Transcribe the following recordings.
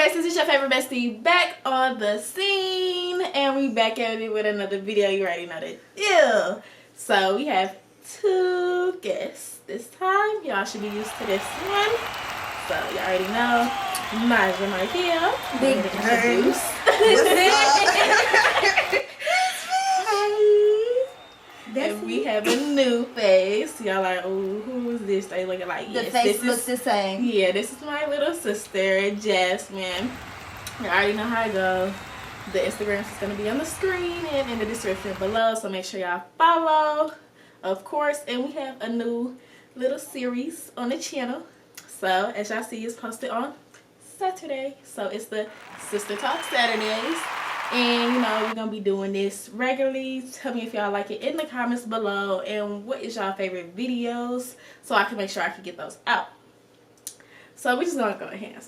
besties, it's your favorite bestie back on the scene, and we back at it with another video. You already know the deal. So we have two guests this time. Y'all should be used to this one. So you already know, Maja Marquia, Big introduce. And we have a new face. Y'all like, oh, who is this? They looking like, the yes, face looks the same. Yeah, this is my little sister, Jasmine. You already know how I go. The Instagram is going to be on the screen and in the description below, so make sure y'all follow, of course. And we have a new little series on the channel. So, as y'all see, it's posted on Saturday. So, it's the Sister Talk Saturdays. And, you know, we're going to be doing this regularly. Tell me if y'all like it in the comments below. And what is y'all favorite videos, so I can make sure I can get those out. So, we're just going to go ahead and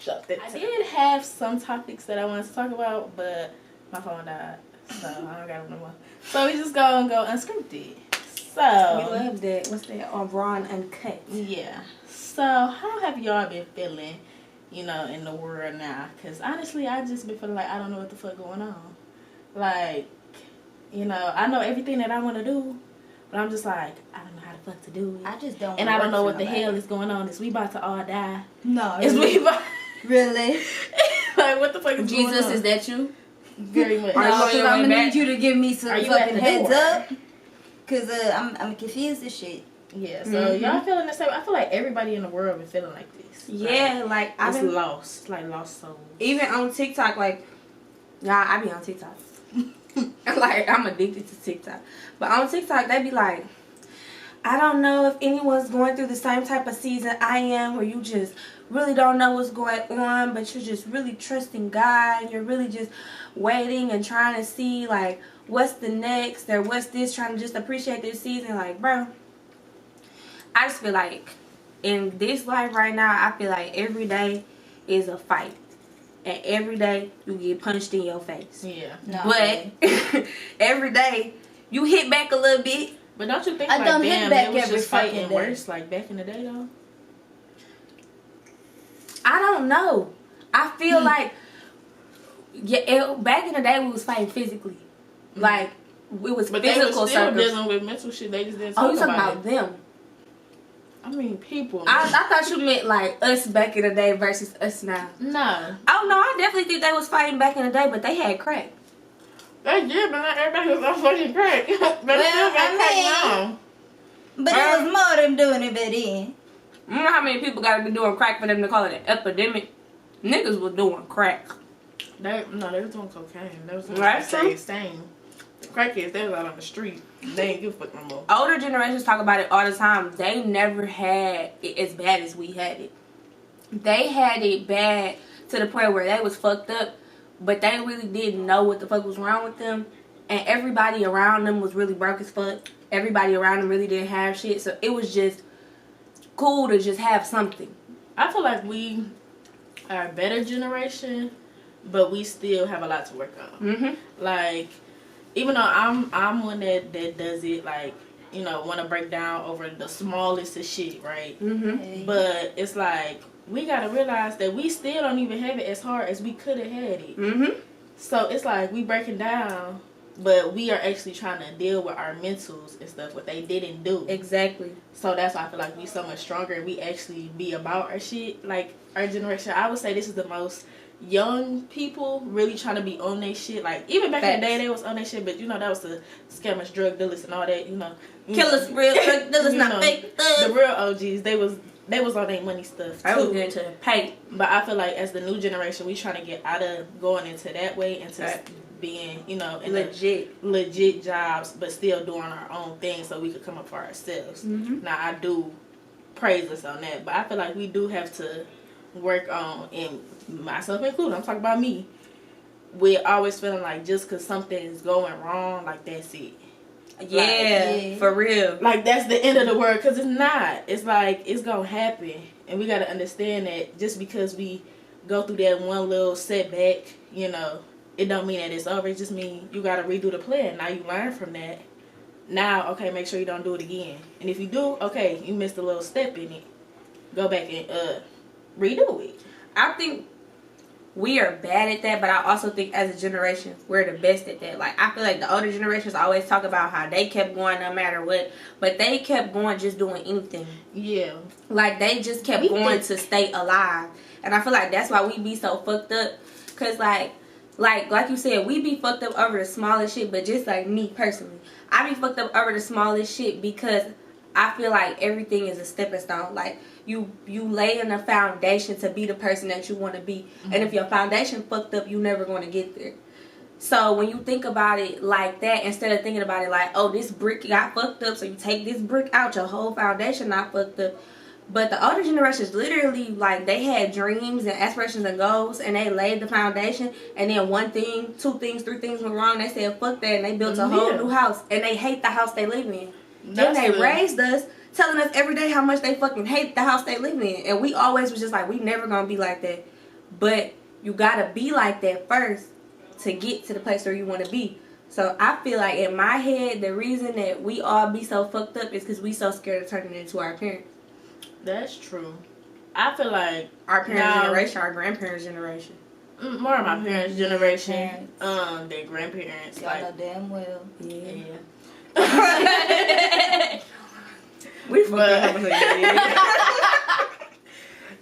jump into it. I did have some topics that I wanted to talk about, but my phone died. So, I don't got them no more. So, we just going to go unscripted. So, we love that. What's that? Raw and uncut. Yeah. So, how have y'all been feeling, you know, in the world now? Because honestly, I just been feeling like I don't know what the fuck going on. Like, you know, I know everything that I want to do, but I'm just like, I don't know how the fuck to do it. I just don't. And I don't know what the hell is going on. Is we about to all die? No. Is we about... Really? Like, what the fuck is Jesus, going on? is that you? Very much. No, because I'm gonna need you to give me some fucking heads up. Because I'm confused as shit. Yeah, so y'all feeling the same? I feel like everybody in the world been feeling like this. Yeah, like I've been lost. Like lost souls. Even on TikTok, like, y'all, I be on TikTok. Like, I'm addicted to TikTok. But on TikTok, they be like, I don't know if anyone's going through the same type of season I am, where you just really don't know what's going on, but you're just really trusting God. You're really just waiting and trying to see, like, what's the next or what's this, trying to just appreciate this season. Like, bro, I just feel like in this life right now, I feel like every day is a fight. And every day you get punched in your face. Yeah. No, but every day you hit back a little bit. But don't you think I like, don't damn, hit back it was every just fighting day. Worse like back in the day though? I don't know. I feel like back in the day we was fighting physically. Like, it was but physical they were still circles. dealing with mental shit. They just didn't talk you talking about it. them? I mean, people. I thought you meant like us back in the day versus us now. No. Oh no, I definitely think they was fighting back in the day, but they had crack. They did, but not everybody was on fucking crack. They still got crack now. But it was more than doing it back then. You know how many people gotta be doing crack for them to call it an epidemic? Niggas was doing crack. They was doing cocaine. They was doing That's true. same. The crackheads, they was out on the street. They ain't give a fuck no more. Older generations talk about it all the time. They never had it as bad as we had it. They had it bad to the point where they was fucked up, but they really didn't know what the fuck was wrong with them. And everybody around them was really broke as fuck. Everybody around them really didn't have shit. So it was just cool to just have something. I feel like we are a better generation, but we still have a lot to work on. Mm-hmm. Like, even though I'm one that does it, like, you know, want to break down over the smallest of shit, right? Mm-hmm. But it's like, we got to realize that we still don't even have it as hard as we could have had it. Mm-hmm. So it's like, we breaking down, but we are actually trying to deal with our mentals and stuff, what they didn't do. Exactly. So that's why I feel like we so much stronger and we actually be about our shit. Like, our generation, I would say this is the most young people really trying to be on their shit. Like, even back in the day, they was on their shit, but you know, that was the scammers, drug dealers, and all that, you know. Killers, real drug dealers, not fake thugs. The real OGs, they was on their money stuff, too. I was getting to the pay. But I feel like as the new generation, we trying to get out of going into that way, into being, you know, in legit jobs, but still doing our own thing so we could come up for ourselves. Mm-hmm. Now, I do praise us on that, but I feel like we do have to work on, and myself included, I'm talking about me, we're always feeling like just because something is going wrong, like that's it. Yeah, for real. Like, that's the end of the world, because it's not. It's like, it's going to happen, and we got to understand that just because we go through that one little setback, you know, it don't mean that it's over. It just mean you got to redo the plan. Now you learn from that. Now, okay, make sure you don't do it again. And if you do, okay, you missed a little step in it. Go back and redo it. I think we are bad at that, but I also think as a generation, we're the best at that. Like, I feel like the older generations always talk about how they kept going no matter what, but they kept going just doing anything. Yeah. Like, they just kept going to stay alive. And I feel like that's why we be so fucked up. Because, like you said, we be fucked up over the smallest shit, but just like me personally, I be fucked up over the smallest shit because I feel like everything is a stepping stone. Like, you lay in a foundation to be the person that you want to be. Mm-hmm. And if your foundation fucked up, you never going to get there. So when you think about it like that, instead of thinking about it like, oh, this brick got fucked up, so you take this brick out, your whole foundation not fucked up. But the older generations literally, like, they had dreams and aspirations and goals, and they laid the foundation, and then 1 thing, 2 things, 3 things went wrong. They said, fuck that, and they built a whole new house, and they hate the house they live in. Then they raised us, telling us every day how much they fucking hate the house they live in. And we always was just like, we never gonna be like that. But you gotta be like that first to get to the place where you want to be. So I feel like in my head, the reason that we all be so fucked up is because we so scared of turning into our parents. That's true. I feel like our parents' generation, our grandparents' generation. More of my parents' generation, their grandparents. Y'all know damn well. Yeah. We fucking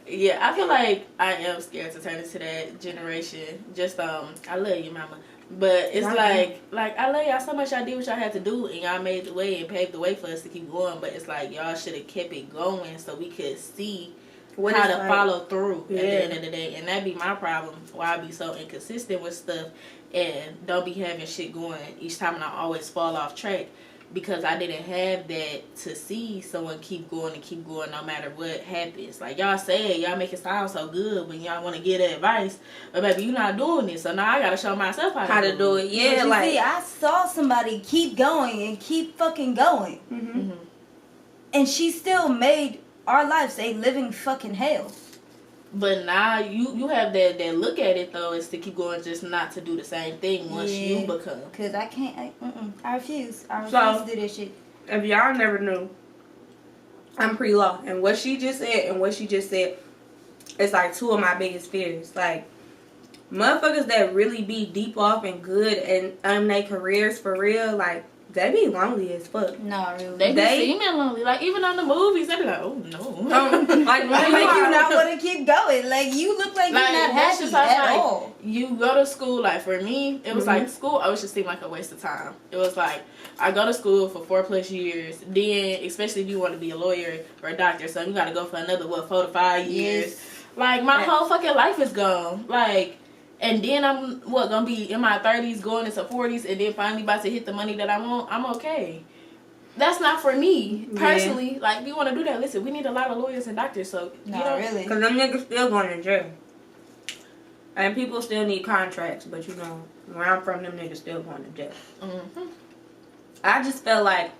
Yeah, I feel like I am scared to turn into that generation. Just I love you, mama. But it's like I love y'all so much. Y'all did what y'all had to do, and y'all made the way and paved the way for us to keep going. But it's like y'all should have kept it going so we could see how to follow through at the end of the day. And that be my problem. Why I be so inconsistent with stuff and don't be having shit going each time, and I always fall off track. Because I didn't have that to see someone keep going no matter what happens. Like y'all say, y'all make it sound so good when y'all want to give advice, but baby, you not doing it. So now I gotta show myself how to do it. Yeah, like see, I saw somebody keep going and keep fucking going, and she still made our lives a living fucking hell. But now you have that look at it though, is to keep going, just not to do the same thing once you become. Cause I can't. I refuse. I refuse to do this shit. If y'all never knew, I'm pre-law, and what she just said is like 2 of my biggest fears. Like, motherfuckers that really be deep off and good and their careers for real, like, they be lonely as fuck. No, really. They be seeming lonely. Like, even on the movies, they be like, oh, no. Like, you not want to keep going. Like, you look like you're not happy at all. You go to school, like, for me, it was like, school always just seemed like a waste of time. It was like, I go to school for 4+ years. Then, especially if you want to be a lawyer or a doctor, so you got to go for another, 4 to 5 years. Yes. Like, my whole fucking life is gone. Like... And then I'm gonna be in my 30s, going into 40s, and then finally about to hit the money that I want. I'm okay. That's not for me personally. Yeah. Like, if you want to do that, listen, we need a lot of lawyers and doctors. So you know, really, because them niggas still going to jail, and people still need contracts. But you know, where I'm from, them niggas still going to jail. I just felt like,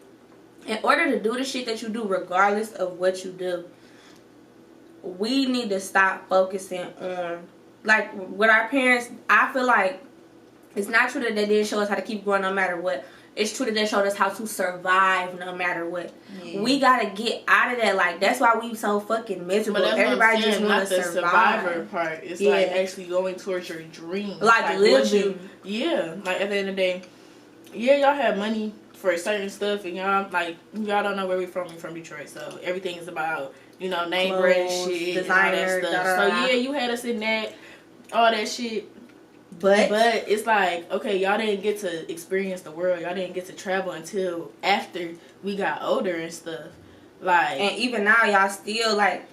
in order to do the shit that you do, regardless of what you do, we need to stop focusing on. Like, with our parents, I feel like it's not true that they didn't show us how to keep going no matter what. It's true that they showed us how to survive no matter what. Yeah. We gotta get out of that. Like, that's why we so fucking miserable. But everybody just want to survive. The survivor part. It's like actually going towards your dream. Like living. Like, at the end of the day, y'all have money for certain stuff, and y'all don't know where we from. We're from Detroit, so everything is about, name brand shit, designer and all that stuff. So you had us in that. All that shit, but it's like, okay, y'all didn't get to experience the world. Y'all didn't get to travel until after we got older and stuff. Like, and even now, y'all still like.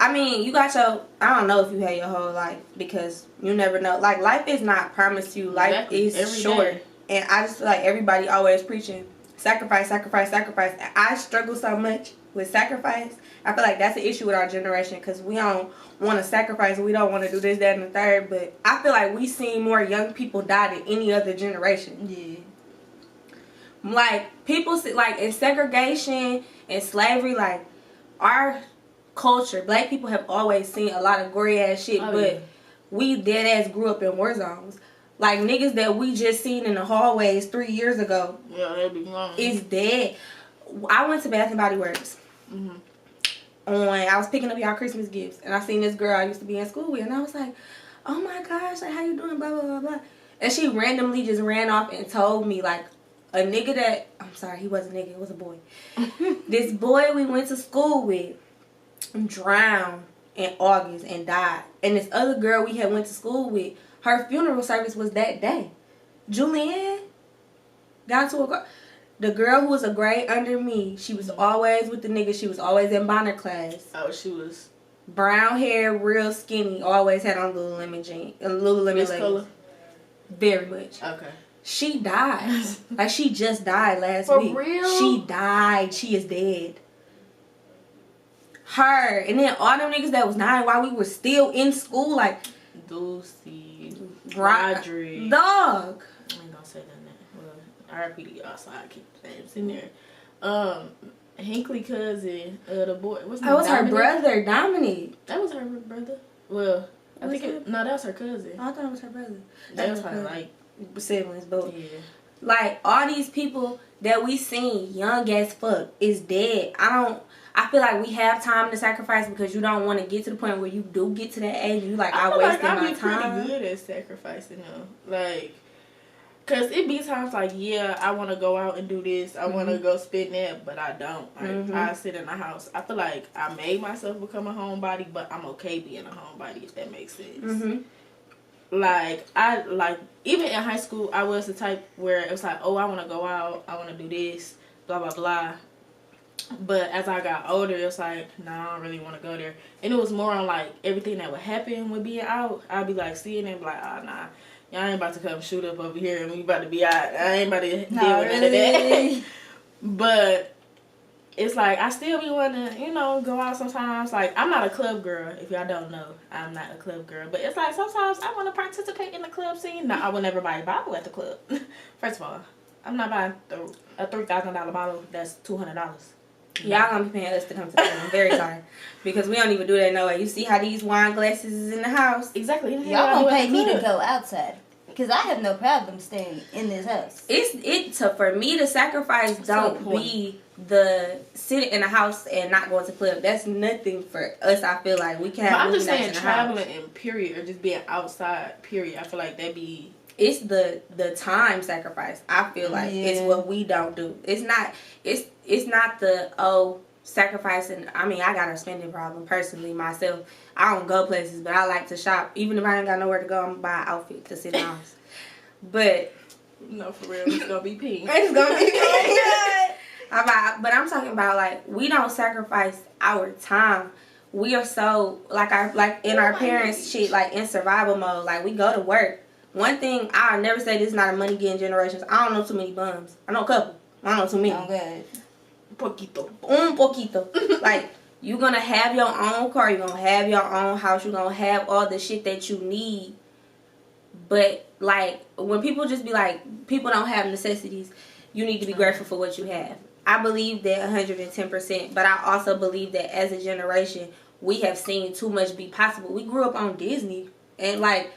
I mean, you got your. I don't know if you had your whole life, because you never know. Like, life is not promised to you. Life is short, and I just feel like everybody always preaching sacrifice, sacrifice, sacrifice. I struggle so much with sacrifice. I feel like that's an issue with our generation, because we don't want to sacrifice, we don't want to do this, that, and the third. But I feel like we seen more young people die than any other generation. Yeah. Like, people see, like, in segregation and slavery, like, our culture, black people have always seen a lot of gory ass shit, but we dead ass grew up in war zones. Like, niggas that we just seen in the hallways 3 years ago is dead. I went to Bath and Body Works. I was picking up y'all Christmas gifts, and I seen this girl I used to be in school with, and I was like, oh my gosh, like, how you doing, blah, blah, blah, blah. And she randomly just ran off and told me, like, a nigga that, I'm sorry, he wasn't a nigga, it was a boy. This boy we went to school with drowned in August and died. And this other girl we had went to school with, her funeral service was that day. Julianne got into a car. The girl who was a grade under me, she was always with the nigga. She was always in Bonner class. Oh, she was brown hair, real skinny. Always had on Lululemon jeans, Lululemon leggings. color. Very much. Okay. She died. Like, she just died last week. For real? She died. She is dead. Her and then all them niggas that was 9 while we were still in school, like Lucy, Rodrick, dog. I ain't gonna say that. Well, RP to y'all, so I keep the names in there. Hinckley cousin, the boy. What's that was her brother, Dominic. That was her brother. Well, I think that was her cousin. Oh, I thought it was her brother. That was her like siblings, both. Yeah. Like, all these people that we seen young as fuck is dead. I feel like we have time to sacrifice because you don't want to get to the point where you do get to that age and you like, I wasted my time. I'm pretty good at sacrificing them. Like, cause it be times like, yeah, I want to go out and do this. I want to go spend that, but I don't. Like, I sit in the house. I feel like I made myself become a homebody, but I'm okay being a homebody, if that makes sense. Like, even in high school, I was the type where it was like, oh, I want to go out. I want to do this, blah, blah, blah. But as I got older, it's like, nah, I don't really want to go there. And it was more on, like, everything that would happen with being out. I'd be, like, seeing it and be like, oh, nah, y'all ain't about to come shoot up over here and we about to be out. I ain't about to deal with none of that. But it's like, I still be wanting to, go out sometimes. Like, I'm not a club girl, if y'all don't know. I'm not a club girl. But it's like, sometimes I want to participate in the club scene. Now, I will never buy a bottle at the club. First of all, I'm not buying a $3,000 bottle that's $200. Y'all gonna be paying us to come to the I'm very sorry. Because we don't even do that no way. You see how these wine glasses is in the house? Exactly. Y'all gonna pay me to go outside. Because I have no problem staying in this house. For me to sacrifice don't be the sitting in the house and not going to club. That's nothing for us. I feel like we can have. But I'm just saying traveling in period or just being outside period. I feel like that'd be. It's the time sacrifice. I feel like it's what we don't do. It's not the sacrificing. I mean, I got a spending problem personally myself. I don't go places, but I like to shop. Even if I ain't got nowhere to go, I'm gonna buy an outfit to sit in the house. But no, for real, it's gonna be pink. It's gonna be pink. But I'm talking about, like, we don't sacrifice our time. We are so like our parents shit, like in survival mode. Like, we go to work. One thing I'll never say, this is not a money getting generation. I don't know too many bums. I know a couple. I don't know too many. Okay. Poquito. Poquito. Like, you're gonna have your own car. You're gonna have your own house. You're gonna have all the shit that you need. But, like, when people just be like, people don't have necessities, you need to be grateful for what you have. I believe that 110%. But I also believe that as a generation, we have seen too much be possible. We grew up on Disney. And, like,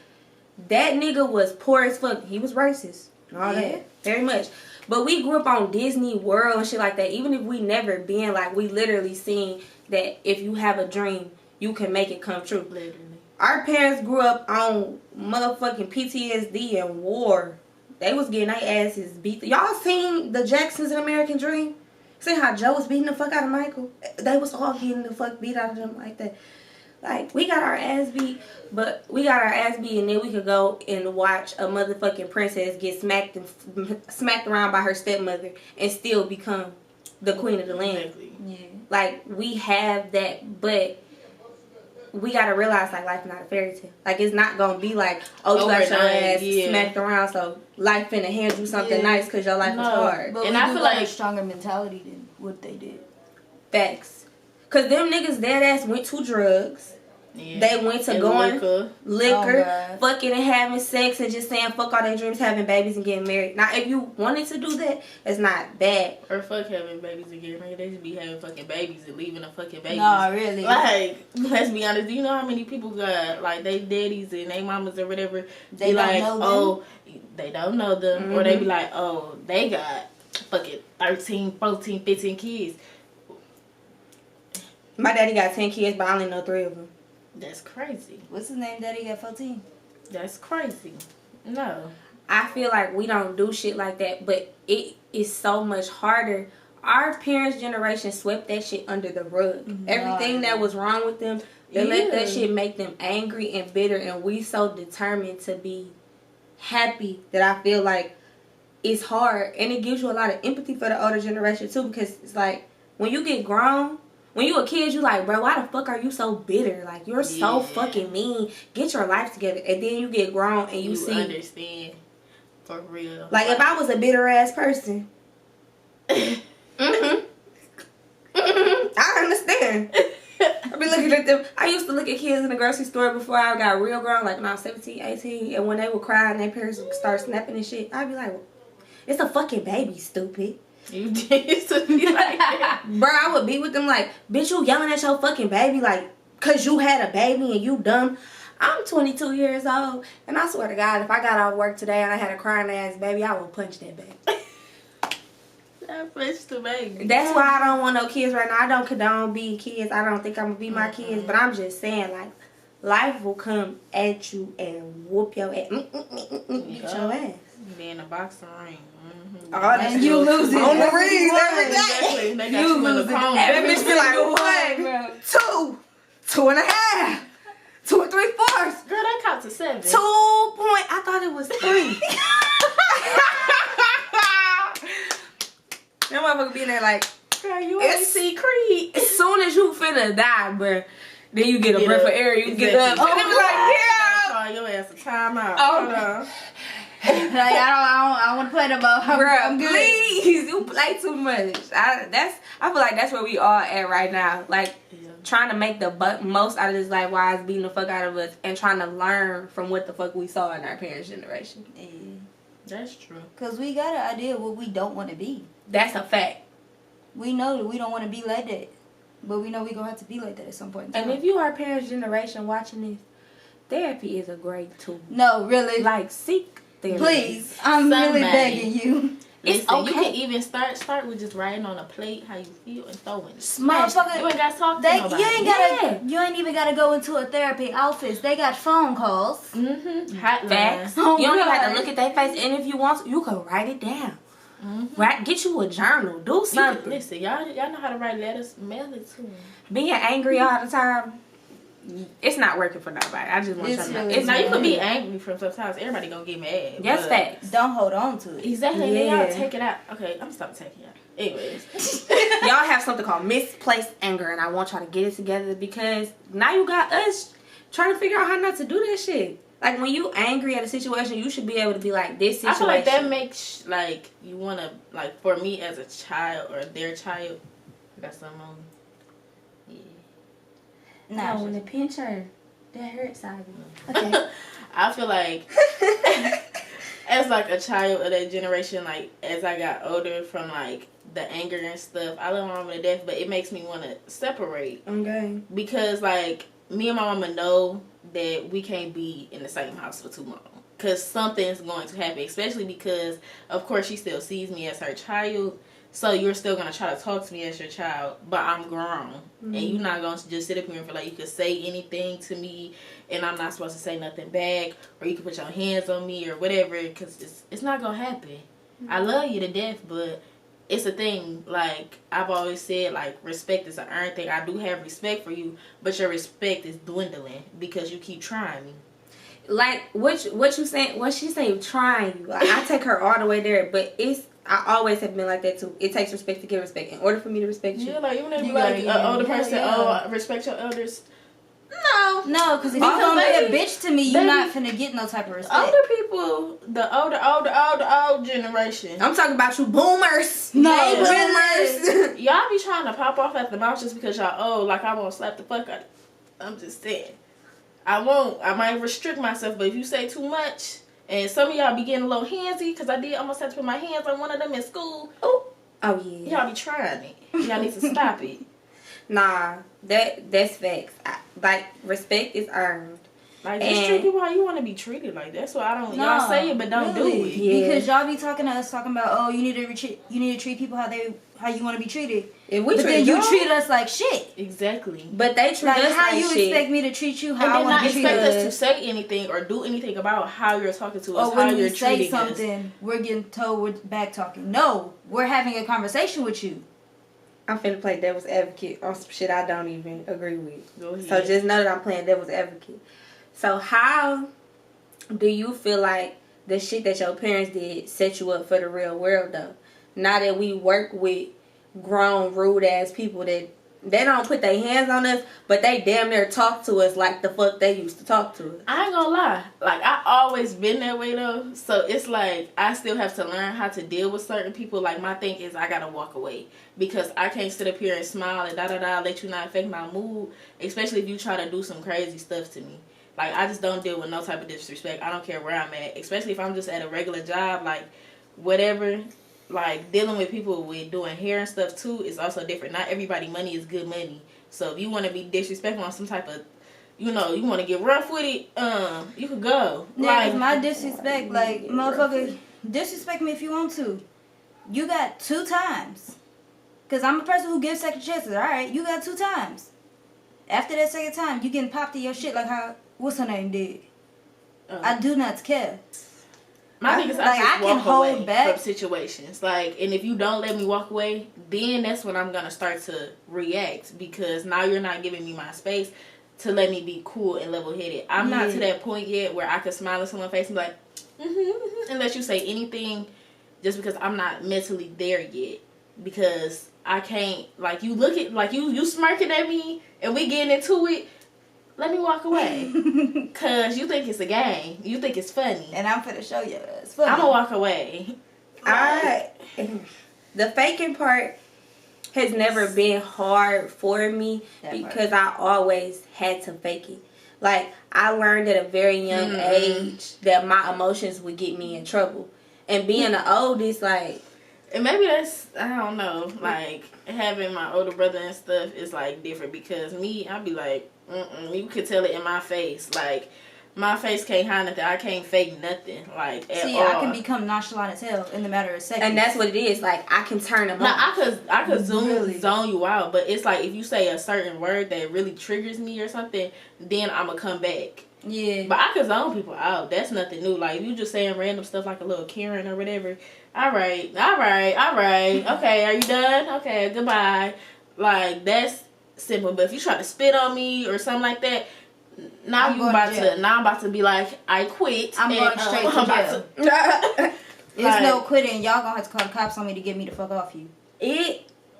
that nigga was poor as fuck. He was racist. All that. Very much. But we grew up on Disney World and shit like that. Even if we never been, like, we literally seen that if you have a dream, you can make it come true. Literally. Our parents grew up on motherfucking PTSD and war. They was getting their asses beat. Y'all seen the Jacksons in American Dream? See how Joe was beating the fuck out of Michael? They was all getting the fuck beat out of them like that. Like, we got our ass beat, and then we could go and watch a motherfucking princess get smacked around by her stepmother and still become the queen of the land. Yeah. Like, we have that, but we gotta realize, like, life is not a fairy tale. Like, it's not gonna be like, oh, you got your ass smacked around, so life finna hand you something nice because your life was hard. But I feel like a stronger mentality than what they did. Facts. Because them niggas dead ass went to drugs. Yeah. They went to going liquor, fucking and having sex and just saying fuck all their dreams, having babies and getting married. Now, if you wanted to do that, it's not bad. Or fuck having babies and getting married. They just be having fucking babies and leaving a fucking babies. No, really. Like, let's be honest. Do you know how many people got, like, they daddies and they mamas or whatever? They don't like, know them. Oh, they don't know them. Or they be like, oh, they got fucking 13, 14, 15 kids. My daddy got 10 kids, but I only know 3 of them. That's crazy. What's his name? Daddy got 14. That's crazy. No. I feel like we don't do shit like that, but it is so much harder. Our parents' generation swept that shit under the rug. Everything that was wrong with them, they let that shit make them angry and bitter, and we so determined to be happy that I feel like it's hard, and it gives you a lot of empathy for the older generation too, because it's like when you get grown, when you a kid, you like, bro, why the fuck are you so bitter? Like, you're so fucking mean. Get your life together. And then you get grown and you see. Understand. For real. Like, if I was a bitter ass person. I understand. I be looking at them. I used to look at kids in the grocery store before I got real grown, like when I was 17, 18. And when they would cry and their parents would start snapping and shit, I'd be like, it's a fucking baby, stupid. You used to be like that. Bro, I would be with them like, bitch, you yelling at your fucking baby like, cause you had a baby and you dumb. I'm 22 years old, and I swear to God, if I got out of work today and I had a crying ass baby, I would punch that baby. I punched the baby. That's why I don't want no kids right now. I don't condone being kids. I don't think I'm gonna be my kids, but I'm just saying, like, life will come at you and whoop your ass. Beat your ass. Be in a boxing ring. And you lose it on the rings every day. Exactly. They got you in the corner. That bitch be like, 1, 2, 2.5, 2 3/4. Girl, that count to 7. 2 point. I thought it was 3. That motherfucker be in there like, girl, you ain't see Creed. as soon as you finna die, bruh, then you get a breath of air. You get up. Oh, And they be like, yeah. Call your ass a timeout. Oh, Hold on. Like, I don't want to play no more. Bruh, please, you play too much. I feel like that's where we all at right now. Like, trying to make the most out of this life while it's beating the fuck out of us, and trying to learn from what the fuck we saw in our parents' generation. Yeah. That's true. Because we got an idea of what we don't want to be. That's a fact. We know that we don't want to be like that. But we know we're going to have to be like that at some point in time. And if you are parents' generation watching this, therapy is a great tool. No, really. Like, seek therapy. Please, I'm really Somebody. begging you. It's Listen, okay. You can even start with just writing on a plate how you feel and throwing it. Smash. You ain't got to talk to nobody. You ain't even gotta go into a therapy office. They got phone calls. Hotline. Facts. Oh, you don't even have God. to look at their face, and if you want to, you can write it down. Right? Get you a journal. Do You something. can, listen, y'all know how to write letters. Mail it to them. Being angry all the time, it's not working for nobody. I just want you to know. It's Now you really can be angry from sometimes. Everybody gonna get mad. That's but- facts. Don't hold on to it. Exactly. Yeah. Then y'all take it out. Okay, I'm gonna stop taking it out. Anyways. Y'all have something called misplaced anger, and I want y'all to get it together, because now you got us trying to figure out how not to do that shit. Like, when you angry at a situation, you should be able to be like, this situation. I feel like that makes, like, you want to, like, for me as a child or their child, I got something on me. Yeah. Nah, when it pinch her, that hurts, Ivy. Okay. I feel like, as, like, a child of that generation, like, as I got older from, like, the anger and stuff, I love my mama to death, but it makes me want to separate. Okay. Because, like, me and my mama know that we can't be in the same house for too long, because something's going to happen, especially because of course she still sees me as her child, so you're still going to try to talk to me as your child, but I'm grown. And you're not going to just sit up here and feel like you could say anything to me and I'm not supposed to say nothing back, or you can put your hands on me or whatever, because it's not going to happen. I love you to death, but it's a thing. Like, I've always said, like, respect is an earned thing. I do have respect for you, but your respect is dwindling because you keep trying me. Like, what you saying, what she say, trying you. Like, I take her all the way there, but I always have been like that too. It takes respect to get respect. In order for me to respect you. Yeah, like, even if you You like gotta an older get- person, yeah. respect your elders. No, because if you Because gonna be a baby- bitch to me, you're baby- not finna get no type of respect. Older people, the old generation. I'm talking about you boomers. No, Hey, really? boomers. Y'all be trying to pop off at the mouth just because y'all old. Like, I won't slap the fuck out of you. I'm just saying. I won't. I might restrict myself, but if you say too much, and some of y'all be getting a little handsy, because I did almost have to put my hands on one of them in school. Oh yeah. Y'all be trying it. Y'all need to stop it. Nah, that's facts. Like, respect is earned. Like, just treat people how you want to be treated. Like, that's what I don't. No, y'all say it, but don't do it. Yeah. Because y'all be talking to us, talking about, oh, you need to treat people how you want to be treated. If we but then you treat us like shit. Exactly. But they treat Like, us how like you shit. expect me to treat you And how I then want not to be expect treated? us to say anything or do anything about how you're talking to us, Or how when you're we say treating us. something, we're getting told we're back talking. No, we're having a conversation with you. I'm finna play devil's advocate on some shit I don't even agree with. Go ahead. So just know that I'm playing devil's advocate. So how do you feel like the shit that your parents did set you up for the real world though? Now that we work with grown, rude ass people that they don't put their hands on us, but they damn near talk to us like the fuck they used to talk to us. I ain't gonna lie. Like, I always been that way, though. So, it's like, I still have to learn how to deal with certain people. Like, my thing is I gotta walk away. Because I can't sit up here and smile and da-da-da, let you not affect my mood. Especially if you try to do some crazy stuff to me. Like, I just don't deal with no type of disrespect. I don't care where I'm at. Especially if I'm just at a regular job, like, whatever. Like, dealing with people with doing hair and stuff, too, is also different. Not everybody money is good money. So, if you want to be disrespectful on some type of, you know, you want to get rough with it, you could go. Yeah, Like, my disrespect, like, motherfucker, disrespect me if you want to. You got 2 times. Because I'm a person who gives second chances. Alright, you got 2 times. After that second time, you getting popped in your shit like how, what's her name did. I do not care. my thing is like, I just I can walk hold away back. from situations. Like, and if you don't let me walk away, then that's when I'm going to start to react. Because now you're not giving me my space to let me be cool and level-headed. I'm not to that point yet where I could smile at someone's face and be like, and let you say anything just because I'm not mentally there yet. Because I can't, like, you look at, like, you smirking at me and we getting into it. Let me walk away. Because you think it's a game. You think it's funny. And I'm finna show you it's funny. I'm going to walk away. The faking part has never been hard for me because I always had to fake it. Like, I learned at a very young age that my emotions would get me in trouble. And being the oldest, like... And maybe that's, I don't know, like, having my older brother and stuff is, like, different. Because me, I'd be like, you could tell it in my face. Like, my face can't hide nothing. I can't fake nothing, like, at all. I can become nonchalant as hell in the matter of seconds. And that's what it is. Like, I can turn them now, on. I could zone you out. But it's like, if you say a certain word that really triggers me or something, then I'm going to come back. Yeah. But I could zone people out. That's nothing new. Like, if you just saying random stuff like a little Karen or whatever. All right. Okay, are you done? Okay, goodbye. Like, that's simple. But if you try to spit on me or something like that, now I'm about to be like, I quit. I'm going straight to jail. There's no quitting. Y'all gonna have to call the cops on me to get me the fuck off you.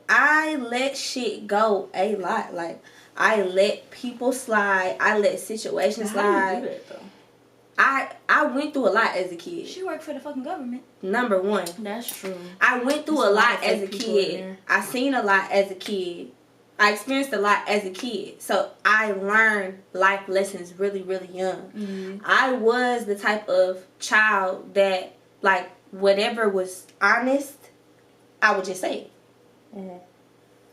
I let shit go a lot. Like, I let people slide. I let situations slide. How do you do that, though? I went through a lot as a kid. She worked for the fucking government. Number one. That's true. I went through a lot as a kid. I seen a lot as a kid. I experienced a lot as a kid. So I learned life lessons really, really young. Mm-hmm. I was the type of child that, like, whatever was honest, I would just say it. Mm-hmm.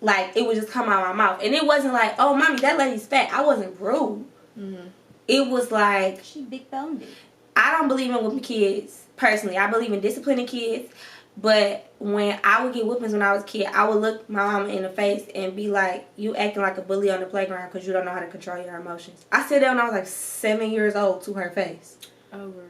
Like, it would just come out of my mouth. And it wasn't like, oh, mommy, that lady's fat. I wasn't rude. Mm-hmm. It was like... She big-boned. I don't believe in whooping kids, personally. I believe in disciplining kids. But when I would get whoopings when I was a kid, I would look my mama in the face and be like, you acting like a bully on the playground because you don't know how to control your emotions. I said that when I was like 7 years old to her face. Oh, girl.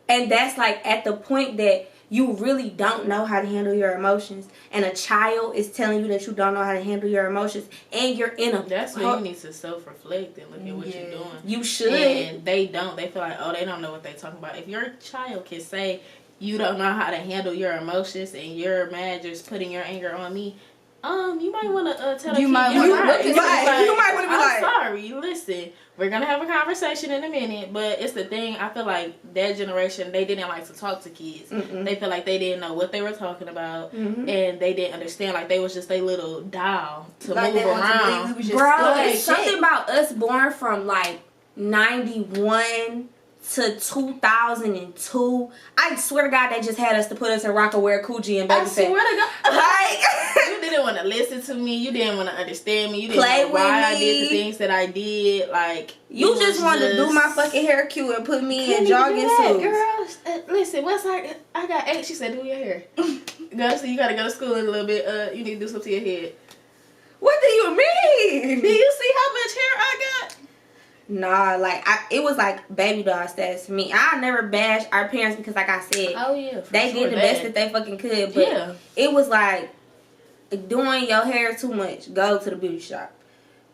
And that's like at the point that you really don't know how to handle your emotions. And a child is telling you that you don't know how to handle your emotions. And you're in a... That's when you need to self-reflect and look at what you're doing. You should. And they don't. They feel like, oh, they don't know what they're talking about. If your child can say... you don't know how to handle your emotions and you're mad just putting your anger on me, you might want to tell the kid, you might want to be like, I'm sorry, listen, we're going to have a conversation in a minute, but it's the thing, I feel like that generation, they didn't like to talk to kids. Mm-mm. They feel like they didn't know what they were talking about, and they didn't understand, like they was just a little doll to move around. Bro, it's something about us born from like 91 to 2002. I swear to God, they just had us to put us in Rockaware, Coochie, and Babyface. I swear to God. Like, you didn't want to listen to me. You didn't want to understand me. You didn't Play know why with I did the me. things that I did. Like You it just was wanted to do my fucking hair cute and put me in jogging suits. Girl, listen, what's like? I got 8. She said, do your hair. Girl, so you gotta go to school in a little bit. You need to do something to your head. What do you mean? Do you see how much hair I got? Nah, like it was like baby doll status for me. I never bashed our parents because, like I said, Oh yeah, they did the best that they fucking could. But yeah, it was like doing your hair too much. Go to the beauty shop.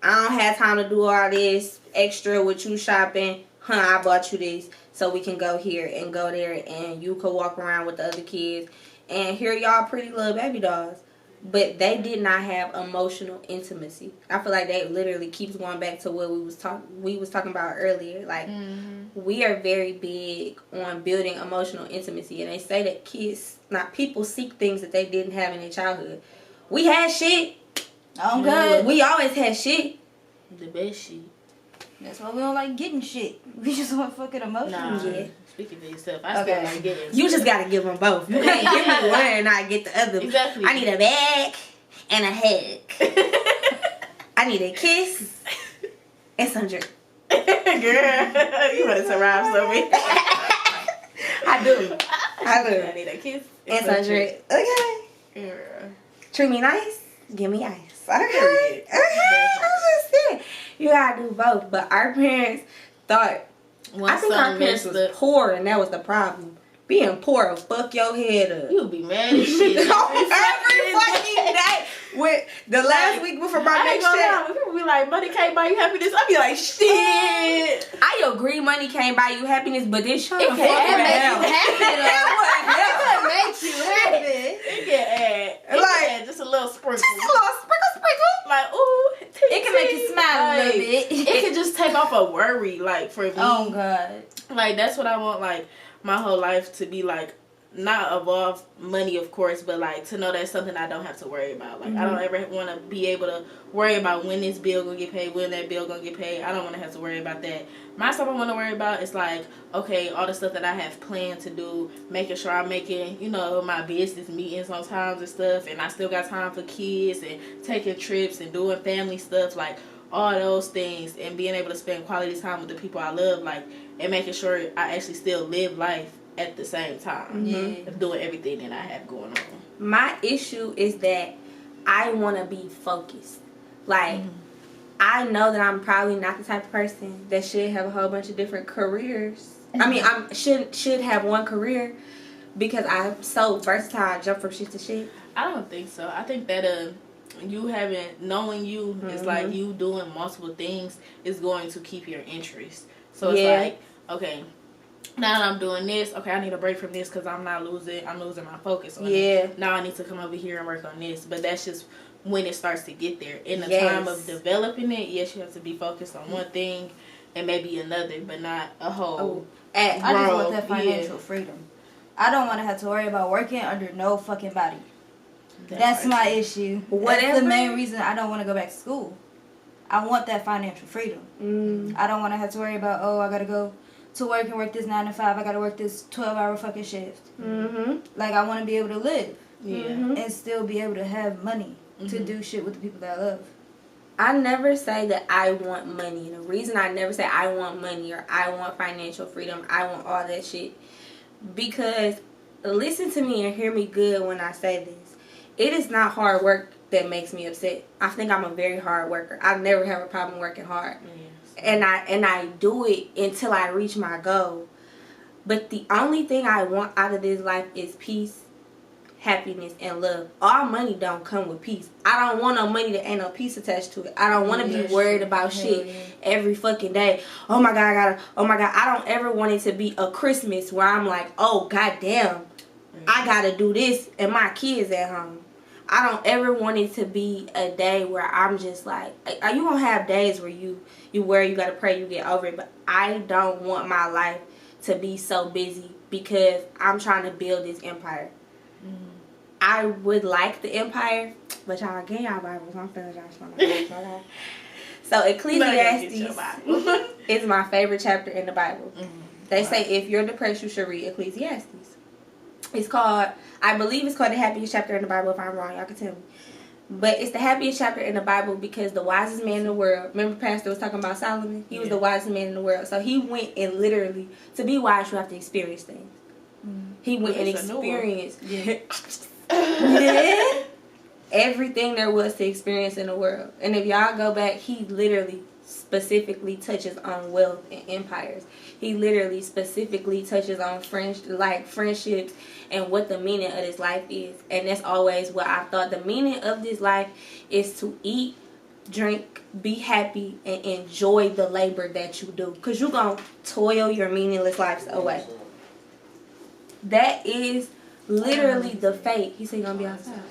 I don't have time to do all this extra with you shopping. I bought you this so we can go here and go there, and you could walk around with the other kids and hear y'all pretty little baby dolls. But they did not have emotional intimacy. I feel like that literally keeps going back to what we was talking about earlier. Like we are very big on building emotional intimacy, and they say that people seek things that they didn't have in their childhood. We had shit. I'm good. We always had shit. The best shit. That's why we don't like getting shit. We just want fucking emotions. Nah, Yeah. speaking for yourself, I still like getting. You just gotta give them both. You can't give me one and not get the other. Exactly. I need a bag and a hug. I need a kiss and some drink. Girl, you better survive so me. I do. I need a kiss And some drink. Okay. Girl. Treat me nice. Give me ice. Okay. Period. Okay. I'm just saying. You gotta do both. But our parents thought. I think our parents was poor, and that was the problem. Being poor will fuck your head up. You be mad as shit. Every fucking day. With the last week before my next check. When people be like, money can't buy you happiness, I be like, shit. I agree money can't buy you happiness, but this shit It fuck can with make hell. you happy though. It makes you happy. It can add. Like, just a little sprinkle. Just a little sprinkle. Like, ooh. It can make you smile a little bit. It can just take off a worry, like, for me. Oh God. Like, that's what I want, like, my whole life to be, like, not involve money, of course, but, like, to know that's something I don't have to worry about. Like, I don't ever want to be able to worry about when this bill gonna get paid, when that bill gonna get paid. I don't want to have to worry about that. My stuff I want to worry about is, like, okay, all the stuff that I have planned to do, making sure I'm making, you know, my business meetings on times and stuff, and I still got time for kids and taking trips and doing family stuff, like, all those things, and being able to spend quality time with the people I love, like, and making sure I actually still live life at the same time of doing everything that I have going on. My issue is that I want to be focused. Like, I know that I'm probably not the type of person that should have a whole bunch of different careers. I mean, I should have one career because I'm so versatile. I jump from shit to shit. I don't think so. I think that knowing you is like you doing multiple things is going to keep your interest. So it's like, okay, now that I'm doing this, okay, I need a break from this because I'm losing my focus on it. Now I need to come over here and work on this. But that's just when it starts to get there. In the time of developing it, yes, you have to be focused on one thing and maybe another, but not a whole. I just want that financial freedom. I don't want to have to worry about working under no fucking body. That's my issue. That's the main reason I don't want to go back to school. I want that financial freedom. I don't want to have to worry about, I got to go to work and work this 9 to 5. I got to work this 12-hour fucking shift. Like, I want to be able to live. And still be able to have money to do shit with the people that I love. I never say that I want money. And the reason I never say I want money or I want financial freedom, I want all that shit, because listen to me and hear me good when I say this. It is not hard work that makes me upset. I think I'm a very hard worker. I never have a problem working hard. And I do it until I reach my goal. But the only thing I want out of this life is peace, happiness, and love. All money don't come with peace. I don't want no money that ain't no peace attached to it. I don't want to be worried about shit every fucking day. Oh my God, I don't ever want it to be a Christmas where I'm like, oh goddamn, I gotta do this and my kids at home. I don't ever want it to be a day where I'm just like, you gonna have days where you worry, you gotta pray, you get over it, but I don't want my life to be so busy because I'm trying to build this empire. I would like the empire, but y'all get y'all Bibles. I'm feeling y'all. So Ecclesiastes is my favorite chapter in the Bible. They say if you're depressed, you should read Ecclesiastes. It's called, I believe it's called the happiest chapter in the Bible. If I'm wrong, y'all can tell me. But it's the happiest chapter in the Bible because the wisest man in the world, remember Pastor was talking about Solomon? He was the wisest man in the world. So he went and literally, to be wise, you have to experience things. He went and experienced everything there was to experience in the world. And if y'all go back, he literally specifically touches on wealth and empires. He literally specifically touches on friendships and what the meaning of this life is. And that's always what I thought. The meaning of this life is to eat, drink, be happy, and enjoy the labor that you do. Because you're going to toil your meaningless lives away. That is literally the fate. He said you're going to be outside.